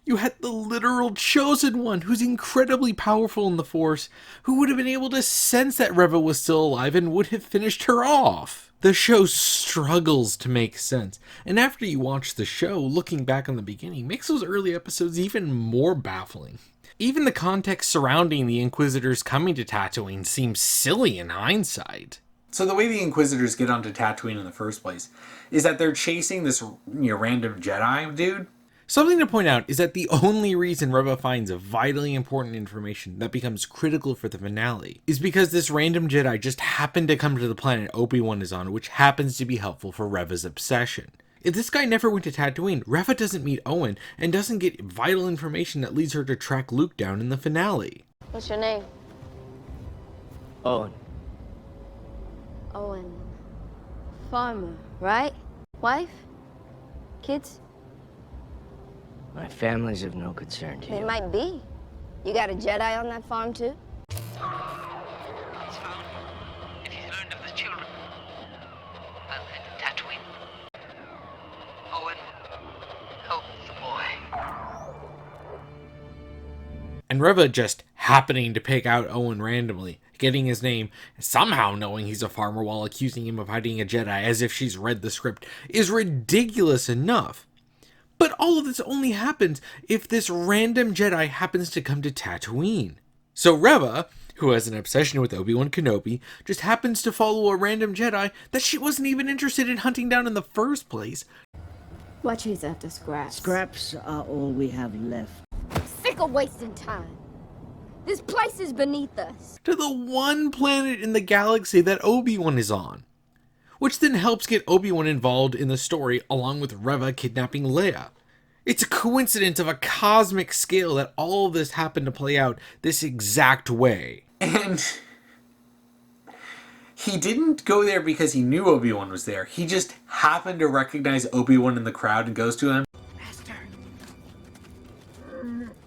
Speaker 4: you had the literal chosen one who's incredibly powerful in the Force, who would have been able to sense that Reva was still alive and would have finished her off. The show struggles to make sense, and after you watch the show, looking back on the beginning makes those early episodes even more baffling. Even the context surrounding the Inquisitors coming to Tatooine seems silly in hindsight.
Speaker 1: So the way the Inquisitors get onto Tatooine in the first place is that they're chasing this random Jedi dude.
Speaker 4: Something to point out is that the only reason Reva finds vitally important information that becomes critical for the finale is because this random Jedi just happened to come to the planet Obi-Wan is on, which happens to be helpful for Reva's obsession. If this guy never went to Tatooine, Reva doesn't meet Owen and doesn't get vital information that leads her to track Luke down in the finale.
Speaker 7: What's your name?
Speaker 9: Owen.
Speaker 7: Owen. Farmer, right? Wife? Kids?
Speaker 9: My family's of no concern to
Speaker 7: They
Speaker 9: you.
Speaker 7: might be. You got a Jedi on that farm, too?
Speaker 6: If he's learned of the children, I'll head to Tatooine. Owen, help the boy.
Speaker 4: And Reva just happening to pick out Owen randomly, getting his name, somehow knowing he's a farmer while accusing him of hiding a Jedi as if she's read the script, is ridiculous enough. But all of this only happens if this random Jedi happens to come to Tatooine. So Reva, who has an obsession with Obi-Wan Kenobi, just happens to follow a random Jedi that she wasn't even interested in hunting down in the first place.
Speaker 7: What chase after scraps?
Speaker 3: Scraps are all we have left.
Speaker 7: Sick of wasting time. This place is beneath us.
Speaker 4: To the one planet in the galaxy that Obi-Wan is on. Which then helps get Obi-Wan involved in the story along with Reva kidnapping Leia. It's a coincidence of a cosmic scale that all of this happened to play out this exact way.
Speaker 1: And he didn't go there because he knew Obi-Wan was there. He just happened to recognize Obi-Wan in the crowd and goes to him.
Speaker 16: Master.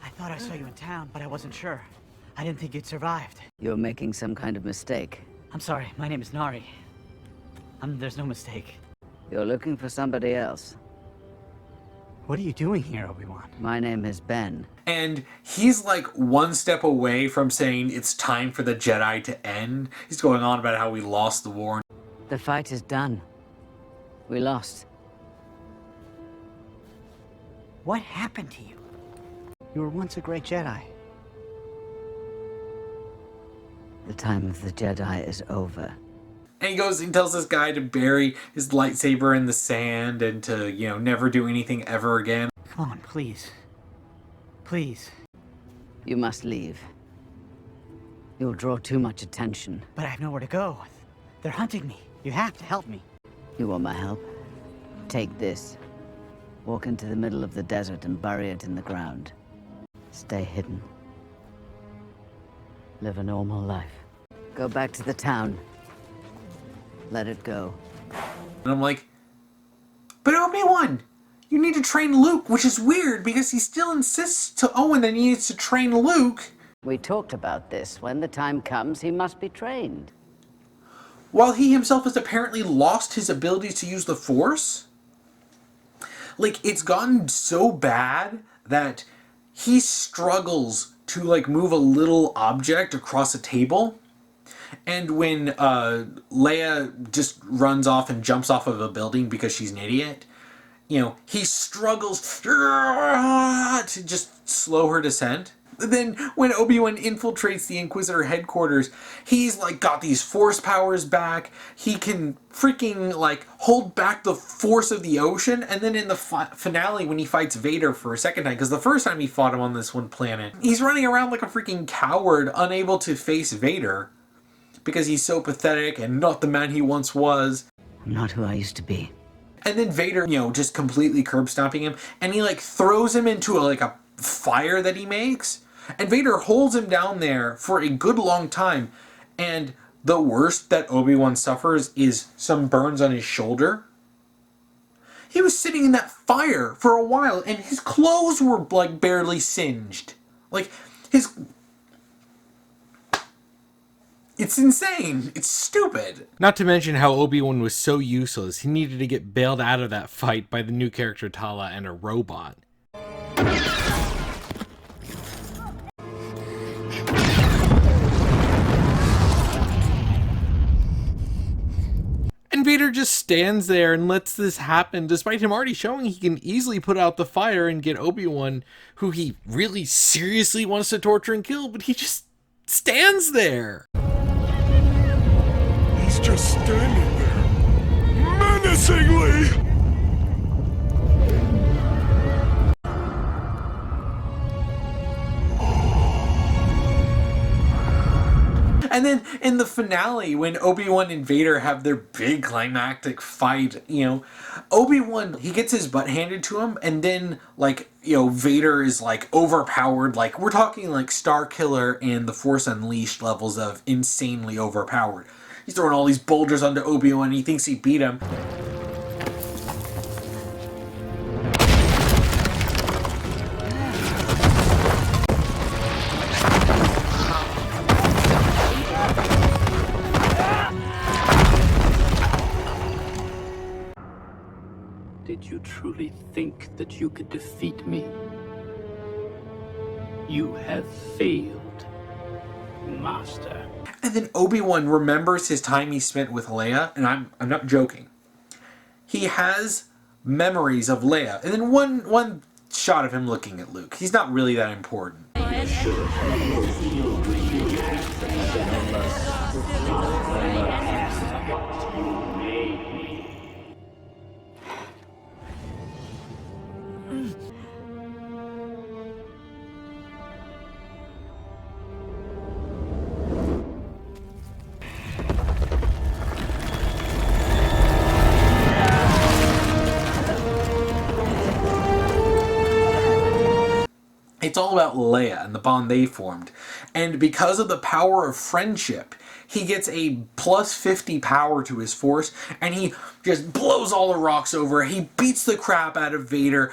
Speaker 16: I thought I saw you in town, but I wasn't sure. I didn't think you'd survived.
Speaker 18: You're making some kind of mistake.
Speaker 16: I'm sorry, my name is Nari. There's no mistake.
Speaker 18: You're looking for somebody else.
Speaker 16: What are you doing here, Obi-Wan?
Speaker 18: My name is Ben.
Speaker 1: And he's like one step away from saying it's time for the Jedi to end. He's going on about how we lost the war.
Speaker 18: The fight is done. We lost.
Speaker 16: What happened to you? You were once a great Jedi.
Speaker 18: The time of the Jedi is over.
Speaker 1: And he goes and tells this guy to bury his lightsaber in the sand and to, never do anything ever again.
Speaker 16: Come on, please. Please.
Speaker 18: You must leave. You'll draw too much attention.
Speaker 16: But I have nowhere to go. They're hunting me. You have to help me.
Speaker 18: You want my help? Take this. Walk into the middle of the desert and bury it in the ground. Stay hidden. Live a normal life. Go back to the town. Let it go.
Speaker 1: And I'm like, but Obi-Wan, you need to train Luke, which is weird because he still insists to Owen that he needs to train Luke.
Speaker 18: We talked about this. When the time comes, he must be trained.
Speaker 1: While he himself has apparently lost his ability to use the Force. Like, it's gotten so bad that he struggles to, move a little object across a table. And when Leia just runs off and jumps off of a building because she's an idiot, he struggles to just slow her descent. Then when Obi-Wan infiltrates the Inquisitor headquarters, he's got these Force powers back. He can freaking hold back the force of the ocean. And then in the finale when he fights Vader for a second time, because the first time he fought him on this one planet, he's running around like a freaking coward, unable to face Vader. Because he's so pathetic and not the man he once was.
Speaker 18: I'm not who I used to be.
Speaker 1: And then Vader, just completely curb stomping him. And he throws him into a fire that he makes. And Vader holds him down there for a good long time. And the worst that Obi-Wan suffers is some burns on his shoulder. He was sitting in that fire for a while and his clothes were barely singed. It's insane. It's stupid.
Speaker 4: Not to mention how Obi-Wan was so useless, he needed to get bailed out of that fight by the new character Tala and a robot. And Vader just stands there and lets this happen, despite him already showing he can easily put out the fire and get Obi-Wan, who he really seriously wants to torture and kill, but he just stands there.
Speaker 17: He's just standing there, menacingly!
Speaker 1: And then in the finale, when Obi-Wan and Vader have their big climactic fight, Obi-Wan, he gets his butt handed to him, and then, like, Vader is, like, overpowered. Like, we're talking, like, Star Killer and The Force Unleashed levels of insanely overpowered. He's throwing all these boulders onto Obi-Wan, and he thinks he beat him.
Speaker 12: Did you truly think that you could defeat me? You have failed, Master.
Speaker 1: And then Obi-Wan remembers his time he spent with Leia, and I'm not joking. He has memories of Leia, and then one shot of him looking at Luke. He's not really that important. It's all about Leia and the bond they formed. And because of the power of friendship, he gets a plus 50 power to his force, and he just blows all the rocks over. He beats the crap out of Vader.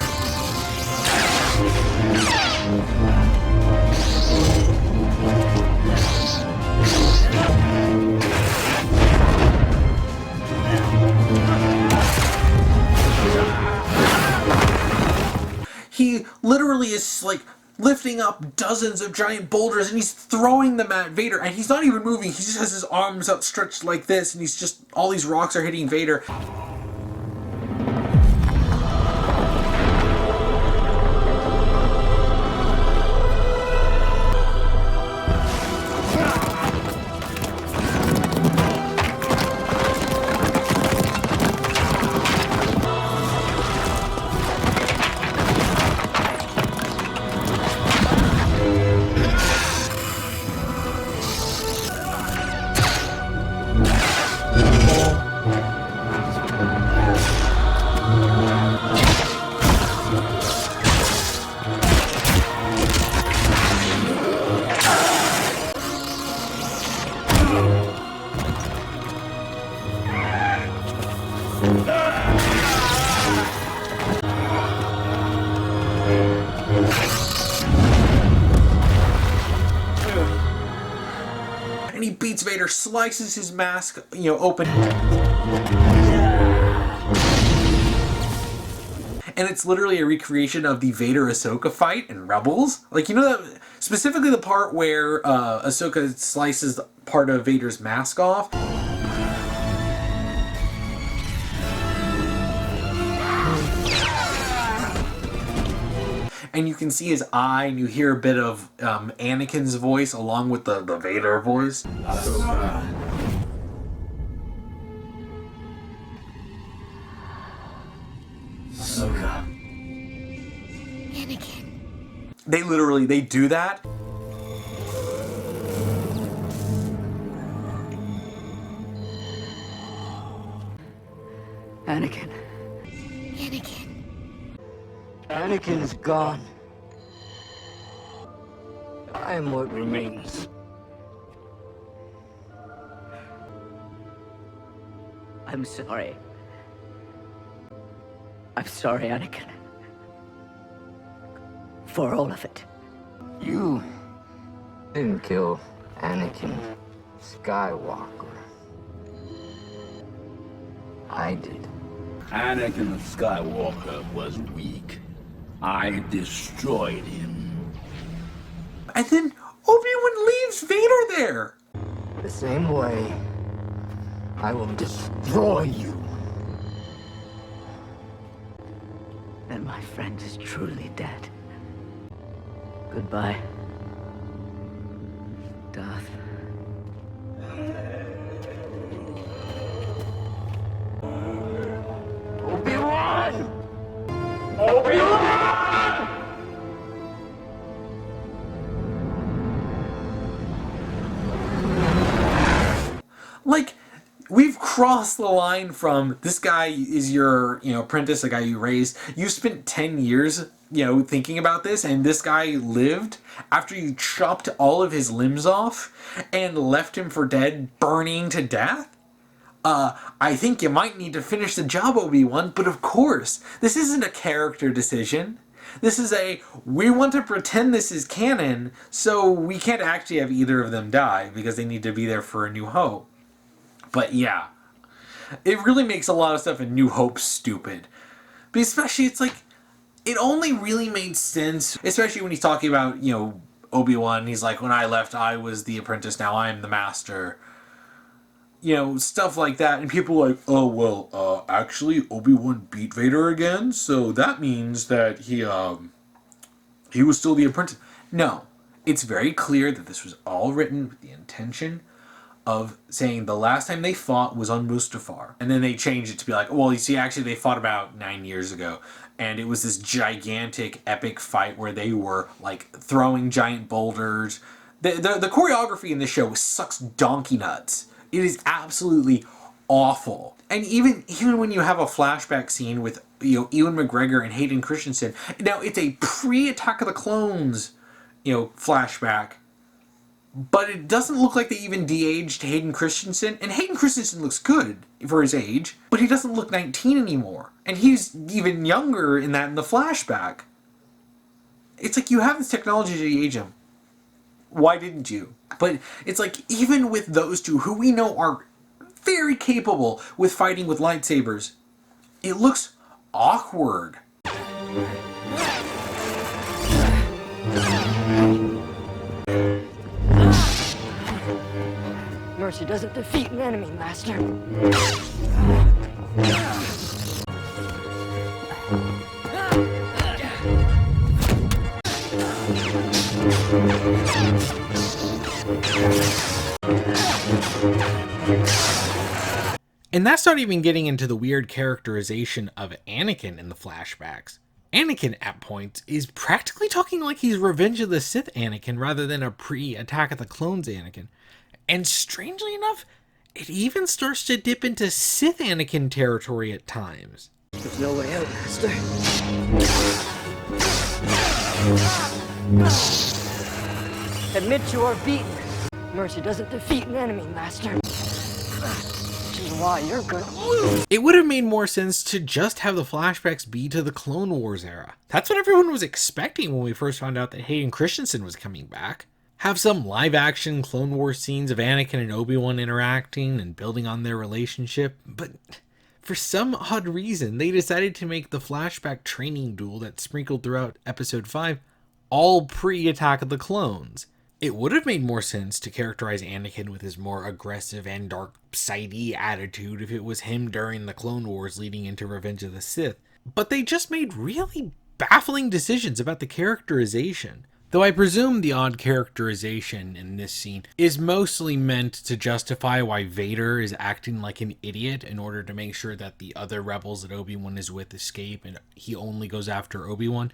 Speaker 1: He literally is like lifting up dozens of giant boulders, and he's throwing them at Vader, and he's not even moving. He just has his arms outstretched like this, and he's just, all these rocks are hitting Vader. And he beats Vader, slices his mask, open. And it's literally a recreation of the Vader-Ahsoka fight in Rebels. Like, that, specifically the part where Ahsoka slices part of Vader's mask off. And you can see his eye, and you hear a bit of Anakin's voice along with the Vader voice.
Speaker 12: Ahsoka.
Speaker 7: Anakin.
Speaker 1: They do that.
Speaker 8: Anakin.
Speaker 7: Anakin.
Speaker 8: Anakin's gone. I am what remains.
Speaker 18: I'm sorry. I'm sorry, Anakin. For all of it.
Speaker 8: You didn't kill Anakin Skywalker. I did.
Speaker 12: Anakin Skywalker was weak. I destroyed him.
Speaker 1: And then Obi-Wan leaves Vader there.
Speaker 8: The same way I will destroy you.
Speaker 18: Then my friend is truly dead. Goodbye, Darth.
Speaker 8: Obi-Wan! Obi-Wan!
Speaker 1: cross the line from this guy is your, apprentice, the guy you raised. You spent 10 years, thinking about this, and this guy lived after you chopped all of his limbs off and left him for dead, burning to death? I think you might need to finish the job, Obi-Wan, but of course, this isn't a character decision. This is we want to pretend this is canon, so we can't actually have either of them die, because they need to be there for A New Hope. But yeah, it really makes a lot of stuff in New Hope stupid. But especially, it's like, it only really made sense, especially when he's talking about, Obi-Wan, he's like, when I left, I was the apprentice, now I'm the master. Stuff like that, and people are like, oh, well, actually, Obi-Wan beat Vader again, so that means that he was still the apprentice. No, it's very clear that this was all written with the intention of saying the last time they fought was on Mustafar, and then they changed it to be like, well, you see, actually, they fought about 9 years ago, and it was this gigantic, epic fight where they were, like, throwing giant boulders. The choreography in this show sucks donkey nuts. It is absolutely awful. And even when you have a flashback scene with Ewan McGregor and Hayden Christensen, now it's a pre-Attack of the Clones flashback, but it doesn't look like they even de-aged Hayden Christensen. And Hayden Christensen looks good for his age, but he doesn't look 19 anymore. And he's even younger in the flashback. It's like, you have this technology to de-age him. Why didn't you? But it's like, even with those two, who we know are very capable with fighting with lightsabers, it looks awkward.
Speaker 9: Mercy doesn't defeat an enemy, Master.
Speaker 4: And that's not even getting into the weird characterization of Anakin in the flashbacks. Anakin, at points, is practically talking like he's Revenge of the Sith Anakin rather than a pre-Attack of the Clones Anakin. And strangely enough, it even starts to dip into Sith Anakin territory at times.
Speaker 9: There's no way out, Master. Admit you are beaten. Mercy doesn't defeat an enemy, Master. Which is why you're gonna lose.
Speaker 4: It would have made more sense to just have the flashbacks be to the Clone Wars era. That's what everyone was expecting when we first found out that Hayden Christensen was coming back. Have some live-action Clone Wars scenes of Anakin and Obi-Wan interacting and building on their relationship, but for some odd reason, they decided to make the flashback training duel that's sprinkled throughout Episode 5 all pre-Attack of the Clones. It would have made more sense to characterize Anakin with his more aggressive and dark-sidey attitude if it was him during the Clone Wars leading into Revenge of the Sith, but they just made really baffling decisions about the characterization. Though I presume the odd characterization in this scene is mostly meant to justify why Vader is acting like an idiot in order to make sure that the other rebels that Obi-Wan is with escape and he only goes after Obi-Wan.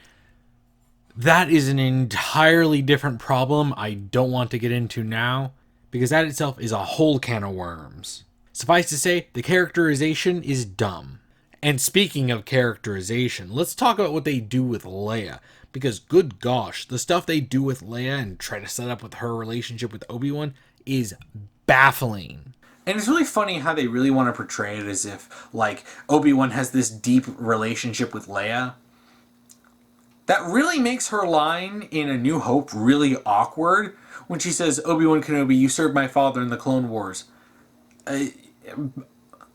Speaker 4: That is an entirely different problem I don't want to get into now, because that itself is a whole can of worms. Suffice to say, the characterization is dumb. And speaking of characterization, let's talk about what they do with Leia. Because good gosh, the stuff they do with Leia and try to set up with her relationship with Obi-Wan is baffling.
Speaker 1: And it's really funny how they really want to portray it as if, like, Obi-Wan has this deep relationship with Leia. That really makes her line in A New Hope really awkward when she says, Obi-Wan Kenobi, you served my father in the Clone Wars.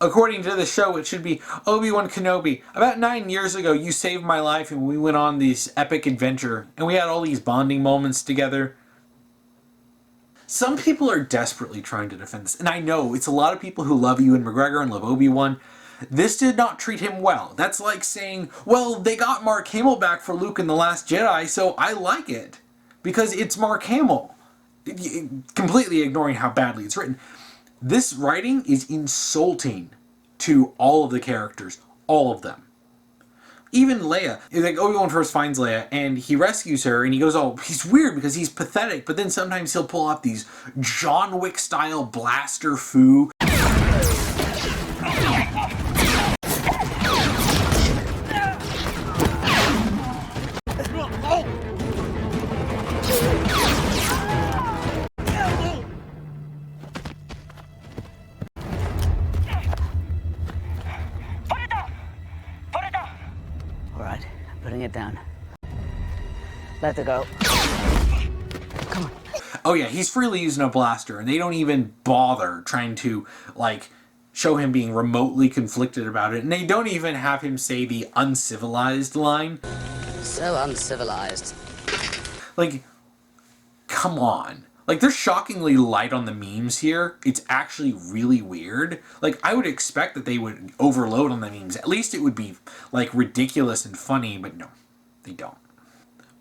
Speaker 1: According to the show, it should be, Obi-Wan Kenobi, about 9 years ago, you saved my life and we went on this epic adventure and we had all these bonding moments together. Some people are desperately trying to defend this, and I know it's a lot of people who love Ewan McGregor and love Obi-Wan. This did not treat him well. That's like saying, well, they got Mark Hamill back for Luke in The Last Jedi, so I like it. Because it's Mark Hamill. Completely ignoring how badly it's written. This writing is insulting to all of the characters. All of them. Even Leia. Like, Obi-Wan first finds Leia, and he rescues her, and he goes, oh, he's weird because he's pathetic, but then sometimes he'll pull out these John Wick-style blaster foo.
Speaker 18: Putting it down. Let her go. Come on.
Speaker 1: Oh yeah, he's freely using a blaster, and they don't even bother trying to, like, show him being remotely conflicted about it. And they don't even have him say the uncivilized line.
Speaker 11: So uncivilized.
Speaker 1: Like, come on. Like, they're shockingly light on the memes here. It's actually really weird. Like, I would expect that they would overload on the memes. At least it would be, like, ridiculous and funny, but no, they don't.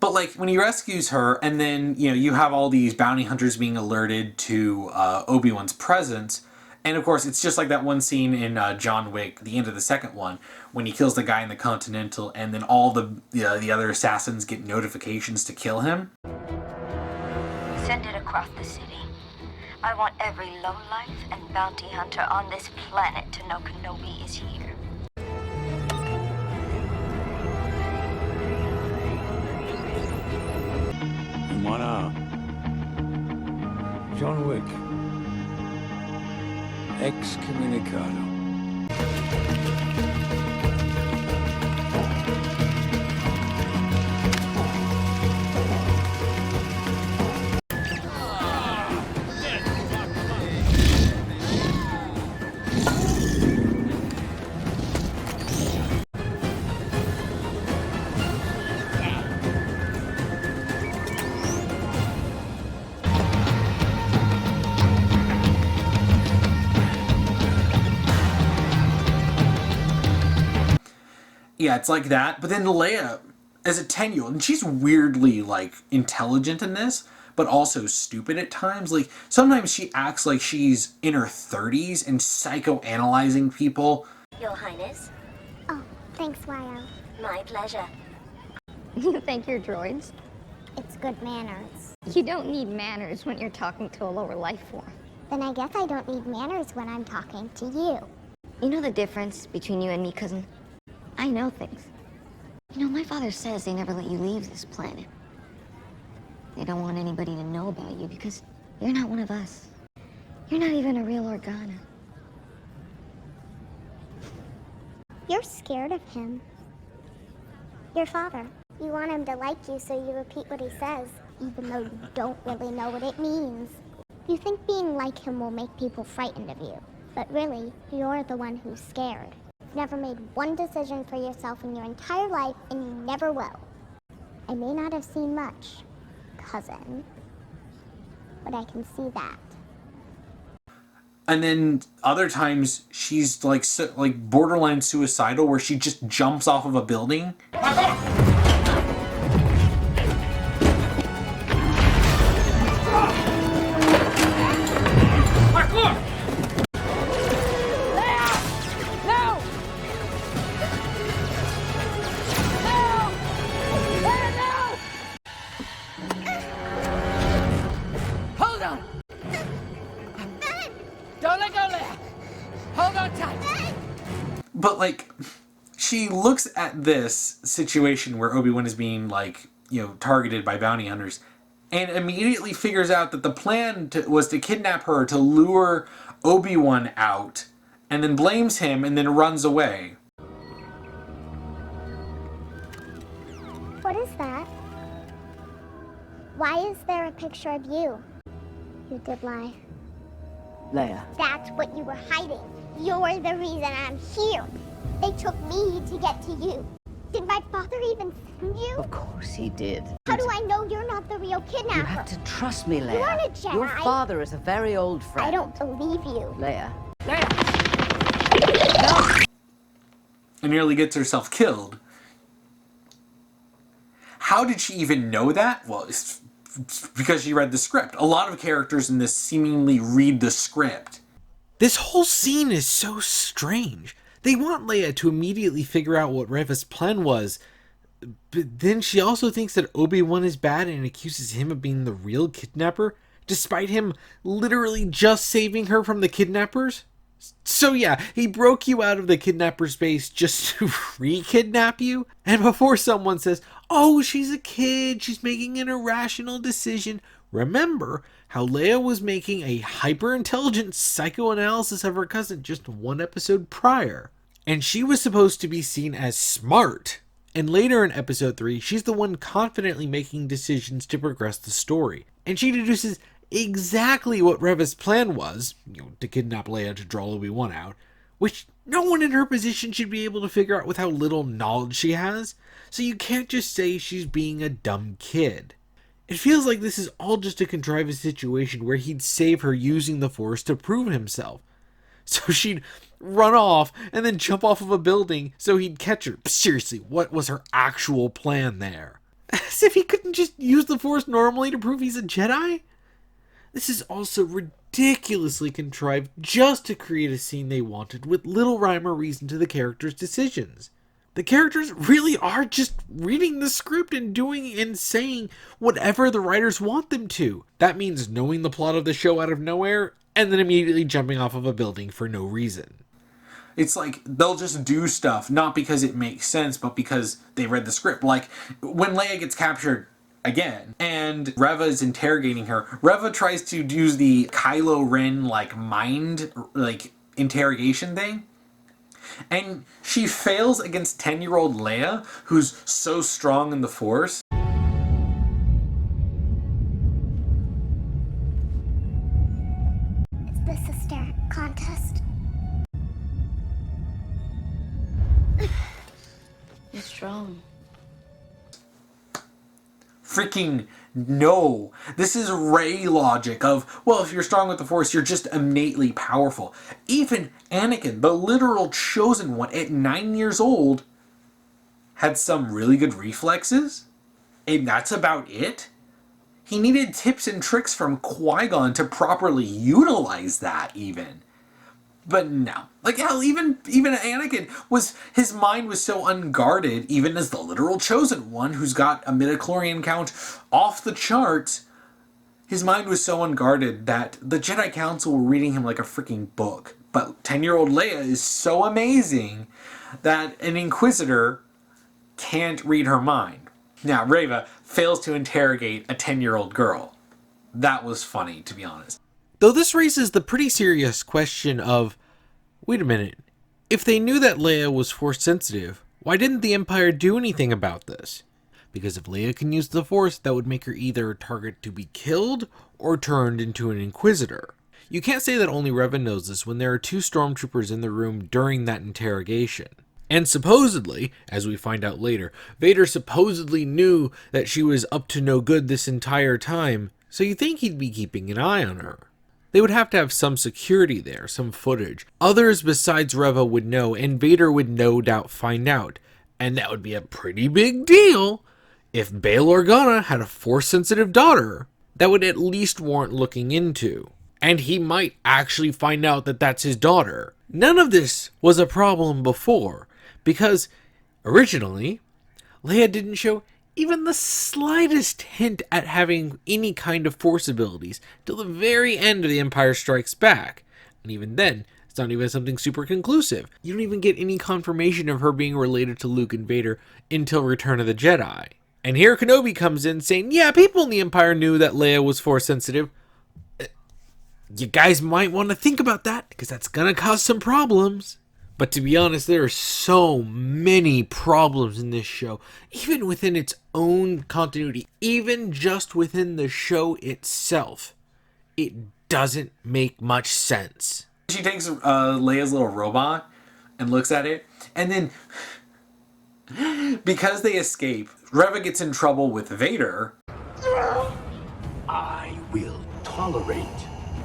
Speaker 1: But, like, when he rescues her, and then, you know, you have all these bounty hunters being alerted to Obi-Wan's presence, and, of course, it's just like that one scene in John Wick, the end of the second one, when he kills the guy in the Continental, and then all the other assassins get notifications to kill him.
Speaker 7: Send it across the city. I want every lowlife and bounty hunter on this planet to know Kenobi is here.
Speaker 19: Mana. John Wick. Excommunicado.
Speaker 1: Yeah, it's like that. But then Leia, as a 10-year-old, and she's weirdly, like, intelligent in this, but also stupid at times. Like, sometimes she acts like she's in her 30s and psychoanalyzing people.
Speaker 7: Your Highness. Oh, thanks, Wyo. My pleasure.
Speaker 15: You think you're droids?
Speaker 7: It's good manners.
Speaker 15: You don't need manners when you're talking to a lower life form.
Speaker 7: Then I guess I don't need manners when I'm talking to you.
Speaker 15: You know the difference between you and me, cousin? I know things. You know, my father says they never let you leave this planet. They don't want anybody to know about you because you're not one of us. You're not even a real Organa.
Speaker 7: You're scared of him. Your father. You want him to like you, so you repeat what he says, even though you don't really know what it means. You think being like him will make people frightened of you, but really, you're the one who's scared. You've never made one decision for yourself in your entire life, and you never will. I may not have seen much, cousin, but I can see that.
Speaker 1: And then other times she's like borderline suicidal, where she just jumps off of a building. But, like, she looks at this situation where Obi-Wan is being, like, you know, targeted by bounty hunters, and immediately figures out that the plan was to kidnap her to lure Obi-Wan out, and then blames him and then runs away.
Speaker 7: What is that? Why is there a picture of you? You did lie.
Speaker 18: Leia.
Speaker 7: That's what you were hiding. You're the reason I'm here. They took me to get to you. Did my father even send you?
Speaker 18: Of course he did.
Speaker 7: How do I know you're not the real kidnapper?
Speaker 18: You have to trust me, Leia.
Speaker 7: You aren't a Jedi.
Speaker 18: Your father is a very old friend.
Speaker 7: I don't believe you.
Speaker 18: Leia.
Speaker 1: And nearly gets herself killed. How did she even know that? Well, it's because she read the script. A lot of characters in this seemingly read the script.
Speaker 4: This whole scene is so strange. They want Leia to immediately figure out what Reva's plan was, but then she also thinks that Obi-Wan is bad and accuses him of being the real kidnapper, despite him literally just saving her from the kidnappers. So yeah, he broke you out of the kidnapper's base just to re-kidnap you? And before someone says, oh, she's a kid, she's making an irrational decision, remember how Leia was making a hyper-intelligent psychoanalysis of her cousin just one episode prior. And she was supposed to be seen as smart And later in episode 3, she's the one confidently making decisions to progress the story. And she deduces exactly what Reva's plan was, to kidnap Leia to draw Obi-Wan out, which no one in her position should be able to figure out with how little knowledge she has, so you can't just say she's being a dumb kid. It feels like this is all just to contrive a situation where he'd save her using the Force to prove himself. So she'd run off and then jump off of a building so he'd catch her. Seriously, what was her actual plan there? As if he couldn't just use the Force normally to prove he's a Jedi? This is also ridiculously contrived just to create a scene they wanted with little rhyme or reason to the characters' decisions. The characters really are just reading the script and doing and saying whatever the writers want them to. That means knowing the plot of the show out of nowhere and then immediately jumping off of a building for no reason.
Speaker 1: It's like they'll just do stuff, not because it makes sense, but because they read the script. Like when Leia gets captured again and Reva is interrogating her, Reva tries to use the Kylo Ren mind interrogation thing. And she fails against 10-year-old Leia, who's so strong in the Force.
Speaker 7: It's the sister contest.
Speaker 15: You're strong.
Speaker 1: Freaking no. This is Rey logic of, well, if you're strong with the Force, you're just innately powerful. Even Anakin, the literal chosen one, at 9 years old, had some really good reflexes. And that's about it. He needed tips and tricks from Qui-Gon to properly utilize that even. But no. Like, hell, even Anakin his mind was so unguarded, even as the literal chosen one who's got a midichlorian count off the charts, his mind was so unguarded that the Jedi Council were reading him like a freaking book. But 10-year-old Leia is so amazing that an Inquisitor can't read her mind. Now, Reva fails to interrogate a 10-year-old girl. That was funny, to be honest.
Speaker 4: Though this raises the pretty serious question of, wait a minute, if they knew that Leia was Force sensitive, why didn't the Empire do anything about this? Because if Leia can use the Force, that would make her either a target to be killed or turned into an Inquisitor. You can't say that only Reva knows this when there are 2 stormtroopers in the room during that interrogation. And supposedly, as we find out later, Vader supposedly knew that she was up to no good this entire time, so you think he'd be keeping an eye on her. They would have to have some security there, some footage. Others besides Reva would know, and Vader would no doubt find out. And that would be a pretty big deal if Bail Organa had a Force-sensitive daughter. That would at least warrant looking into. And he might actually find out that that's his daughter. None of this was a problem before, because originally, Leia didn't show even the slightest hint at having any kind of Force abilities till the very end of The Empire Strikes Back. And even then, it's not even something super conclusive. You don't even get any confirmation of her being related to Luke and Vader until Return of the Jedi. And here Kenobi comes in saying, yeah, people in the Empire knew that Leia was Force sensitive. You guys might want to think about that, because that's gonna cause some problems. But to be honest, there are so many problems in this show, even within its own continuity, even just within the show itself. It doesn't make much sense.
Speaker 1: She takes Leia's little robot and looks at it, and then because they escape, Reva gets in trouble with Vader.
Speaker 12: I will tolerate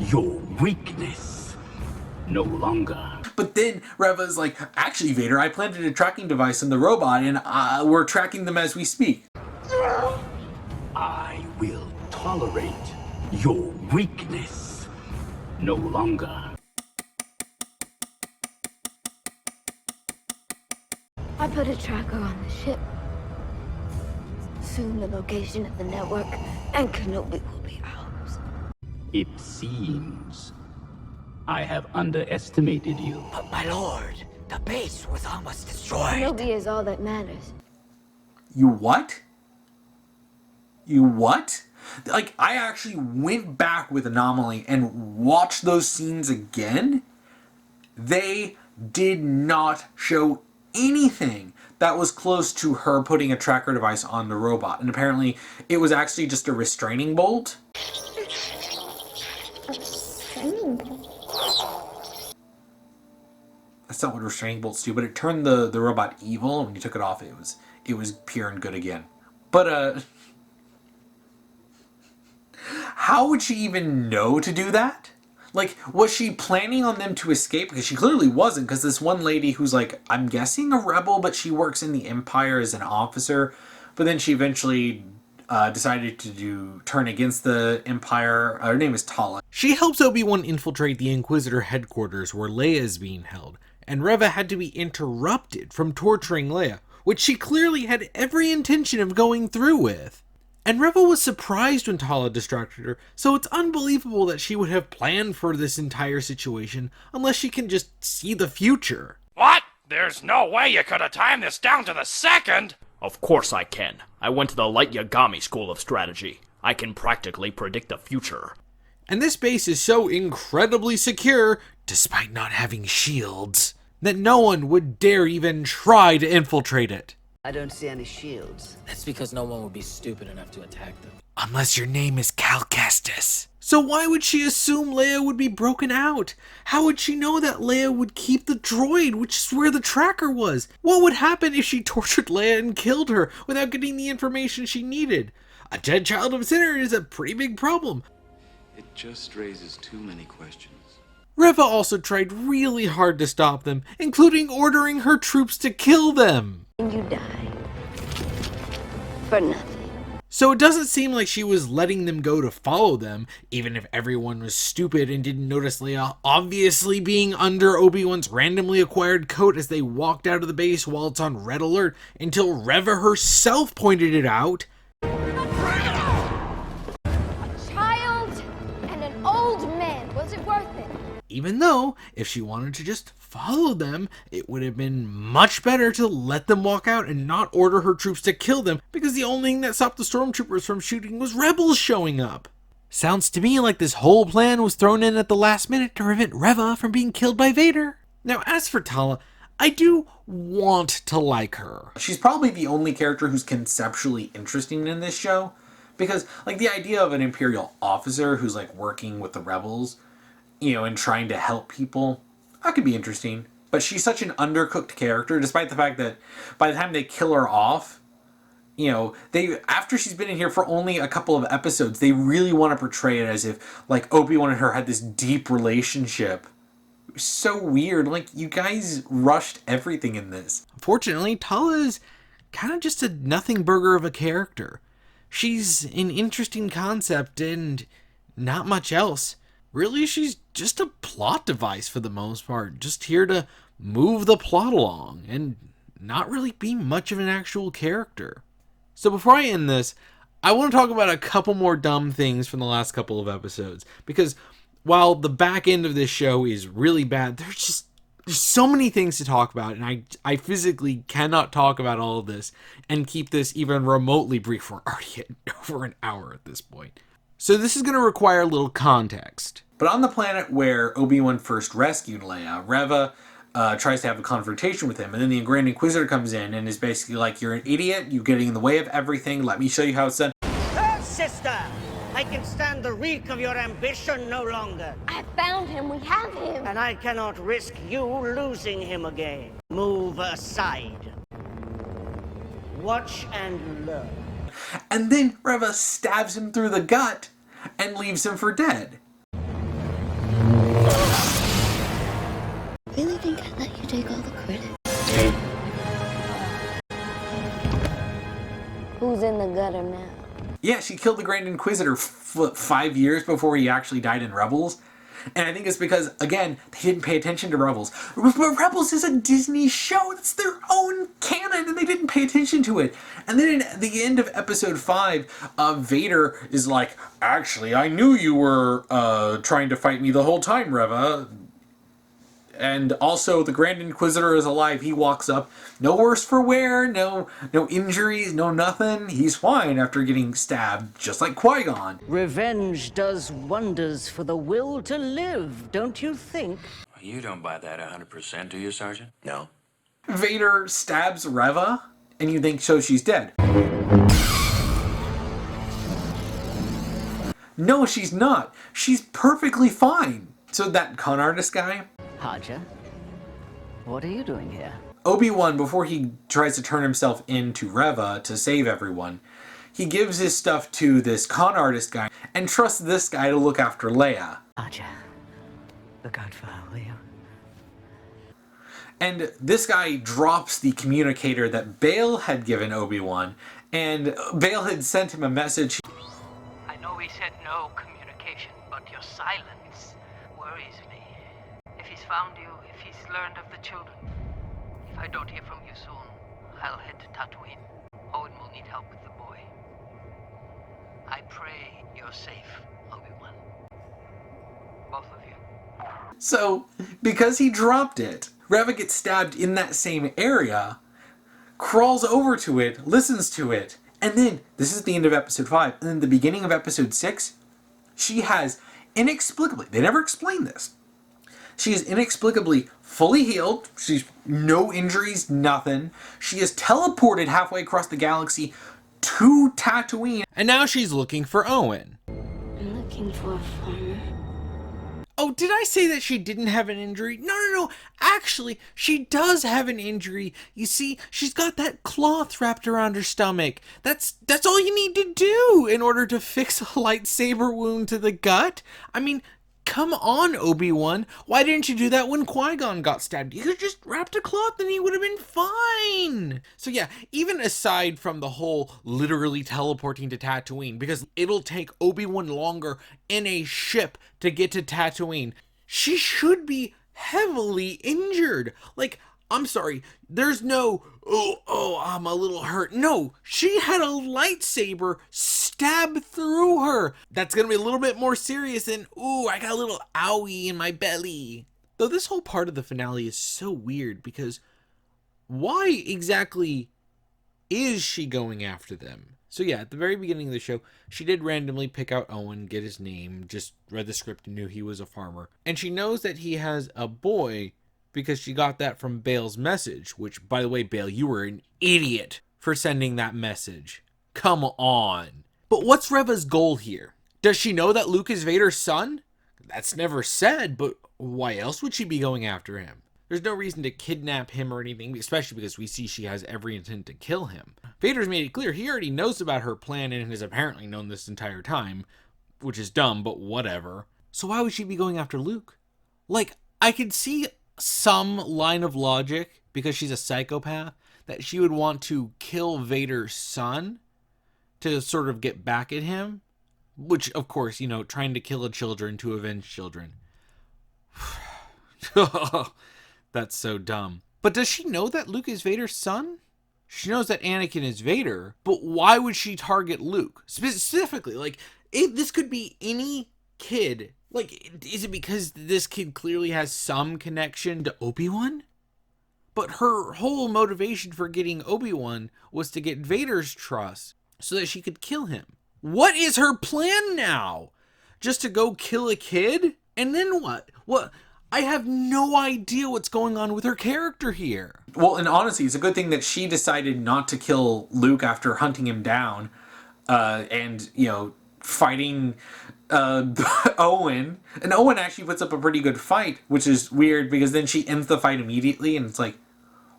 Speaker 12: your weakness no longer.
Speaker 1: But then Reva's like, actually, Vader, I planted a tracking device in the robot, and we're tracking them as we speak.
Speaker 12: I will tolerate your weakness no longer.
Speaker 7: I put a tracker on the ship. Soon the location of the network and Kenobi will be ours.
Speaker 12: It seems I have underestimated you.
Speaker 8: But my lord, the base was almost destroyed.
Speaker 7: Kenobi is all that matters.
Speaker 1: You what? You what? Like, I actually went back with Anomaly and watched those scenes again. They did not show anything that was close to her putting a tracker device on the robot. And apparently it was actually just a restraining bolt. That's not what restraining bolts do, but it turned the robot evil. When you took it off, it was pure and good again. But how would she even know to do that? Like, was she planning on them to escape? Because she clearly wasn't, because this one lady who's like, I'm guessing a rebel, but she works in the Empire as an officer, but then she eventually decided to turn against the Empire. Her name is Tala.
Speaker 4: She helps Obi-Wan infiltrate the Inquisitor headquarters where Leia is being held, and Reva had to be interrupted from torturing Leia, which she clearly had every intention of going through with. And Reva was surprised when Tala distracted her, so it's unbelievable that she would have planned for this entire situation unless she can just see the future.
Speaker 20: What? There's no way you could have timed this down to the second!
Speaker 21: Of course I can. I went to the Light Yagami School of Strategy. I can practically predict the future.
Speaker 4: And this base is so incredibly secure, despite not having shields, that no one would dare even try to infiltrate it.
Speaker 18: I don't see any shields.
Speaker 22: That's because no one would be stupid enough to attack them.
Speaker 4: Unless your name is Cal Kestis. So why would she assume Leia would be broken out? How would she know that Leia would keep the droid, which is where the tracker was? What would happen if she tortured Leia and killed her without getting the information she needed? A dead child of Sinner is a pretty big problem.
Speaker 19: It just raises too many questions.
Speaker 4: Reva also tried really hard to stop them, including ordering her troops to kill them.
Speaker 7: And you die. For nothing.
Speaker 4: So it doesn't seem like she was letting them go to follow them, even if everyone was stupid and didn't notice Leia obviously being under Obi-Wan's randomly acquired coat as they walked out of the base while it's on red alert, until Reva herself pointed it out.
Speaker 7: A child and an old man. Was it worth it?
Speaker 4: Even though, if she wanted to just follow them, it would have been much better to let them walk out and not order her troops to kill them, because the only thing that stopped the stormtroopers from shooting was rebels showing up. Sounds to me like this whole plan was thrown in at the last minute to prevent Reva from being killed by Vader. Now, as for Tala, I do want to like her.
Speaker 1: She's probably the only character who's conceptually interesting in this show, because like the idea of an Imperial officer who's like working with the rebels, you know, and trying to help people, that could be interesting. But she's such an undercooked character, despite the fact that by the time they kill her off, you know, after she's been in here for only a couple of episodes, they really want to portray it as if like Obi-Wan and her had this deep relationship. It was so weird. Like, you guys rushed everything in this.
Speaker 4: Unfortunately, Tala is kind of just a nothing burger of a character. She's an interesting concept and not much else. Really, she's just a plot device for the most part, just here to move the plot along and not really be much of an actual character. So before I end this, I want to talk about a couple more dumb things from the last couple of episodes, because while the back end of this show is really bad, there's so many things to talk about, and I physically cannot talk about all of this and keep this even remotely brief. We're already at over an hour at this point. So this is going to require a little context.
Speaker 1: But on the planet where Obi-Wan first rescued Leia, Reva tries to have a confrontation with him, and then the Grand Inquisitor comes in and is basically like, you're an idiot, you're getting in the way of everything, let me show you how it's done.
Speaker 3: Sister, I can stand the reek of your ambition no longer.
Speaker 7: I found him. We have him.
Speaker 3: And I cannot risk you losing him again. Move aside. Watch and learn.
Speaker 1: And then Reva stabs him through the gut and leaves him for dead.
Speaker 7: Really think I'd let you take all the credit? Who's in the gutter now?
Speaker 1: Yeah, she killed the Grand Inquisitor 5 years before he actually died in Rebels. And I think it's because, again, they didn't pay attention to Rebels. But Rebels is a Disney show. It's their own canon, and they didn't pay attention to it. And then at the end of episode 5, Vader is like, actually, I knew you were trying to fight me the whole time, Reva. And also, the Grand Inquisitor is alive. He walks up. No worse for wear, no injuries, no nothing. He's fine after getting stabbed, just like Qui-Gon.
Speaker 3: Revenge does wonders for the will to live, don't you think?
Speaker 19: You don't buy that 100%, do you, Sergeant? No.
Speaker 1: Vader stabs Reva, and you think so she's dead. No, she's not. She's perfectly fine. So that con artist guy,
Speaker 18: Haja, what are you doing here?
Speaker 1: Obi-Wan, before he tries to turn himself into Reva to save everyone, he gives his stuff to this con artist guy and trusts this guy to look after Leia.
Speaker 18: Haja, look out for her, will you?
Speaker 1: And this guy drops the communicator that Bail had given Obi-Wan, and Bail had sent him a message.
Speaker 6: I know we said no communication, but your silence worries me. If he's found you, if he's learned of the children, if I don't hear from you soon, I'll head to Tatooine. Owen will need help with the boy. I pray you're safe, Obi-Wan. Both of you.
Speaker 1: So, because he dropped it, Reva gets stabbed in that same area, crawls over to it, listens to it, and then, this is the end of episode 5, and then the beginning of episode 6, she has inexplicably, they never explain this, she is inexplicably fully healed, she's no injuries, nothing, she is teleported halfway across the galaxy to Tatooine.
Speaker 4: And now she's looking for Owen.
Speaker 7: I'm looking for a farmer.
Speaker 4: Oh, did I say that she didn't have an injury? No. Actually, she does have an injury. You see, she's got that cloth wrapped around her stomach. That's all you need to do in order to fix a lightsaber wound to the gut. I mean, come on, Obi-Wan. Why didn't you do that when Qui-Gon got stabbed? You could have just wrapped a cloth and he would have been fine. So yeah, even aside from the whole literally teleporting to Tatooine, because it'll take Obi-Wan longer in a ship to get to Tatooine, she should be heavily injured. Like, I'm sorry, there's no, I'm a little hurt. No, she had a lightsaber stab through her. That's gonna be a little bit more serious than, I got a little owie in my belly. Though this whole part of the finale is so weird because why exactly is she going after them? So yeah, at the very beginning of the show, she did randomly pick out Owen, get his name, just read the script and knew he was a farmer. And she knows that he has a boy because she got that from Bail's message, which, by the way, Bail, you were an idiot for sending that message. Come on. But what's Reva's goal here? Does she know that Luke is Vader's son? That's never said, but why else would she be going after him? There's no reason to kidnap him or anything, especially because we see she has every intent to kill him. Vader's made it clear he already knows about her plan and has apparently known this entire time, which is dumb, but whatever. So why would she be going after Luke? Like, I could see some line of logic, because she's a psychopath, that she would want to kill Vader's son to sort of get back at him, which, of course, trying to kill children to avenge children. That's so dumb. But does she know that Luke is Vader's son? She knows that Anakin is Vader, but why would she target Luke? Specifically, like, this could be any kid. Like, is it because this kid clearly has some connection to Obi-Wan? But her whole motivation for getting Obi-Wan was to get Vader's trust so that she could kill him. What is her plan now? Just to go kill a kid? And then what? What? I have no idea what's going on with her character here.
Speaker 1: Well, and honestly, it's a good thing that she decided not to kill Luke after hunting him down and, fighting Owen. And Owen actually puts up a pretty good fight, which is weird because then she ends the fight immediately and it's like,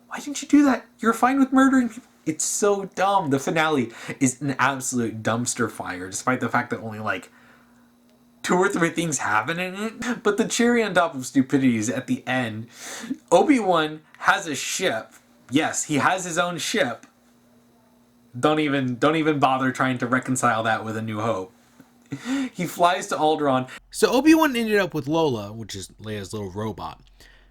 Speaker 1: why didn't you do that? You're fine with murdering people. It's so dumb. The finale is an absolute dumpster fire, despite the fact that only 2 or 3 things happen in it. But the cherry on top of stupidity is at the end. Obi-Wan has a ship. Yes, he has his own ship. Don't even bother trying to reconcile that with A New Hope. He flies to Alderaan.
Speaker 4: So Obi-Wan ended up with Lola, which is Leia's little robot,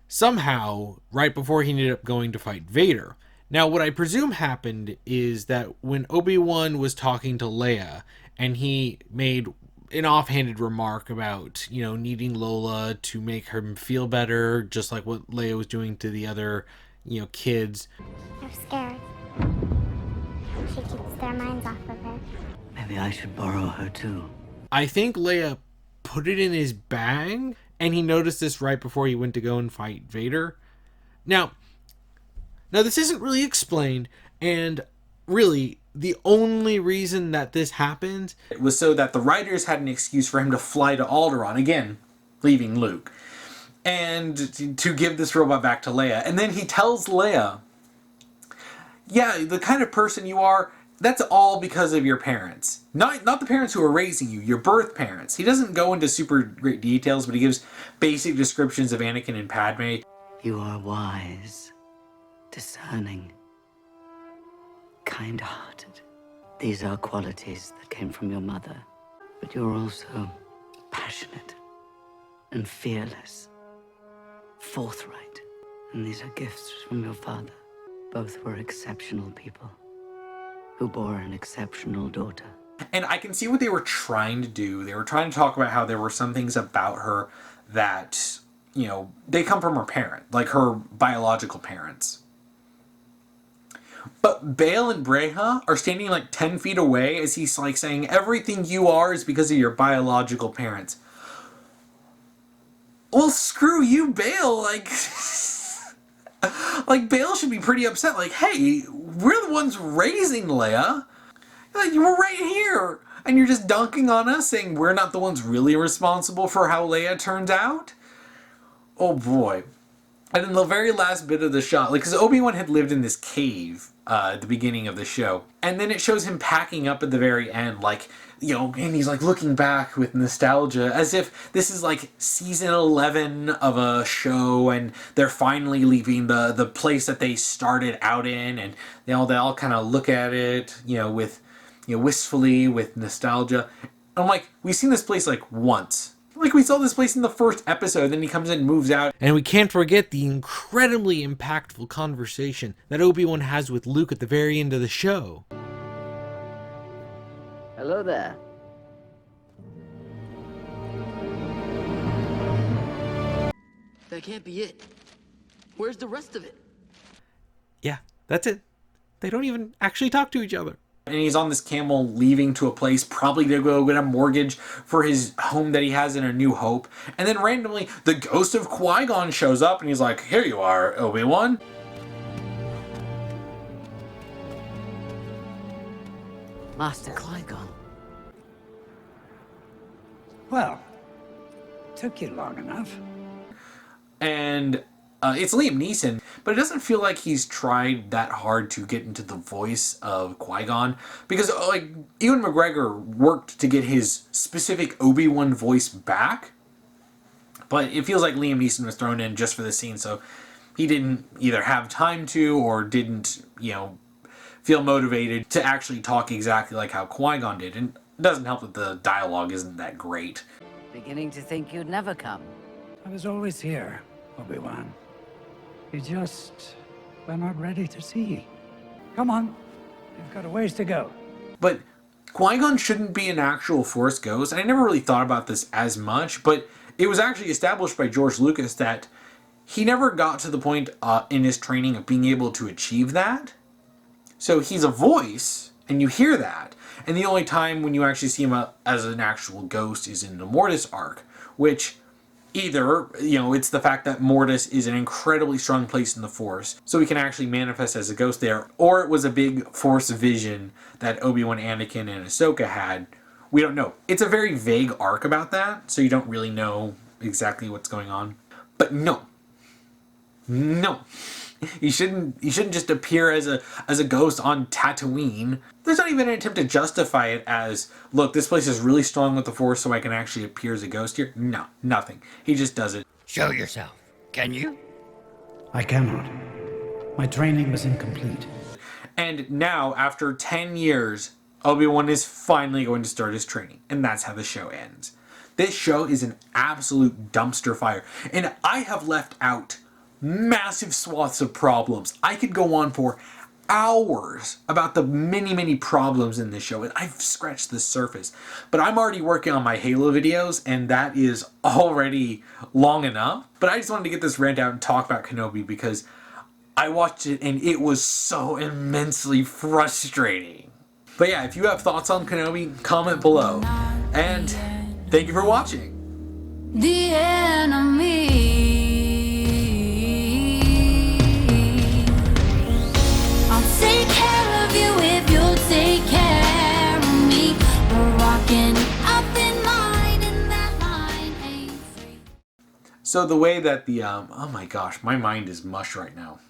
Speaker 4: somehow right before he ended up going to fight Vader. Now, what I presume happened is that when Obi-Wan was talking to Leia and he made an offhanded remark about, needing Lola to make her feel better, just like what Leia was doing to the other, kids.
Speaker 2: They're scared. She keeps their minds off of her.
Speaker 18: Maybe I should borrow her too.
Speaker 4: I think Leia put it in his bag, and he noticed this right before he went to go and fight Vader. Now, Now, this isn't really explained, and really, the only reason that this happened
Speaker 1: was so that the writers had an excuse for him to fly to Alderaan, again, leaving Luke, and to give this robot back to Leia. And then he tells Leia, yeah, the kind of person you are, that's all because of your parents. Not the parents who are raising you, your birth parents. He doesn't go into super great details, but he gives basic descriptions of Anakin and Padme.
Speaker 18: You are wise, discerning, kind-hearted. These are qualities that came from your mother. But you're also passionate and fearless, forthright. And these are gifts from your father. Both were exceptional people who bore an exceptional daughter.
Speaker 1: And I can see what they were trying to do. They were trying to talk about how there were some things about her that, you know, they come from her parent, like her biological parents. But Bail and Breha are standing like 10 feet away as he's like saying, everything you are is because of your biological parents. Well, screw you, Bail. Like, Bail should be pretty upset. Like, hey, we're the ones raising Leia. Like, you were right here. And you're just dunking on us, saying we're not the ones really responsible for how Leia turned out? Oh, boy. And in the very last bit of the shot, like, because Obi-Wan had lived in this cave at the beginning of the show. And then it shows him packing up at the very end, like, you know, and he's like looking back with nostalgia as if this is like season 11 of a show and they're finally leaving the place that they started out in, and they all kind of look at it, you know, with, you know, wistfully with nostalgia. And I'm like, we've seen this place like once. Like, we saw this place in the first episode, then he comes in and moves out.
Speaker 4: And we can't forget the incredibly impactful conversation that Obi-Wan has with Luke at the very end of the show.
Speaker 18: Hello there.
Speaker 5: That can't be it. Where's the rest of it?
Speaker 4: Yeah, that's it. They don't even actually talk to each other.
Speaker 1: And he's on this camel leaving to a place, probably to go get a mortgage for his home that he has in A New Hope. And then randomly, the ghost of Qui-Gon shows up and he's like, here you are, Obi-Wan.
Speaker 18: Master Qui-Gon.
Speaker 12: Well, took you long enough.
Speaker 1: And it's Liam Neeson, but it doesn't feel like he's tried that hard to get into the voice of Qui-Gon, because like Ewan McGregor worked to get his specific Obi-Wan voice back, but it feels like Liam Neeson was thrown in just for the scene, so he didn't either have time to or didn't, you know, feel motivated to actually talk exactly like how Qui-Gon did. And it doesn't help that the dialogue isn't that great.
Speaker 18: Beginning to think you'd never come.
Speaker 12: I was always here, Obi-Wan. You just were not ready to see. Come on, you've got a ways to go.
Speaker 1: But Qui-Gon shouldn't be an actual Force ghost. I never really thought about this as much, but it was actually established by George Lucas that he never got to the point in his training of being able to achieve that. So he's a voice, and you hear that. And the only time when you actually see him as an actual ghost is in the Mortis arc, which either, you know, it's the fact that Mortis is an incredibly strong place in the Force, so he can actually manifest as a ghost there, or it was a big Force vision that Obi-Wan, Anakin, and Ahsoka had. We don't know. It's a very vague arc about that, so you don't really know exactly what's going on. But no. You shouldn't just appear as a ghost on Tatooine. There's not even an attempt to justify it as, look, this place is really strong with the Force, so I can actually appear as a ghost here. No, nothing. He just does it.
Speaker 5: Show yourself, can you?
Speaker 12: I cannot. My training was incomplete.
Speaker 1: And now, after 10 years, Obi-Wan is finally going to start his training. And that's how the show ends. This show is an absolute dumpster fire. And I have left out massive swaths of problems. I could go on for hours about the many problems in this show, and I've scratched the surface. But I'm already working on my Halo videos, and that is already long enough. But I just wanted to get this rant out and talk about Kenobi because I watched it and it was so immensely frustrating. But yeah, if you have thoughts on Kenobi, comment below. And thank you for watching.
Speaker 10: The enemy.
Speaker 1: So the way that the oh my gosh, my mind is mush right now.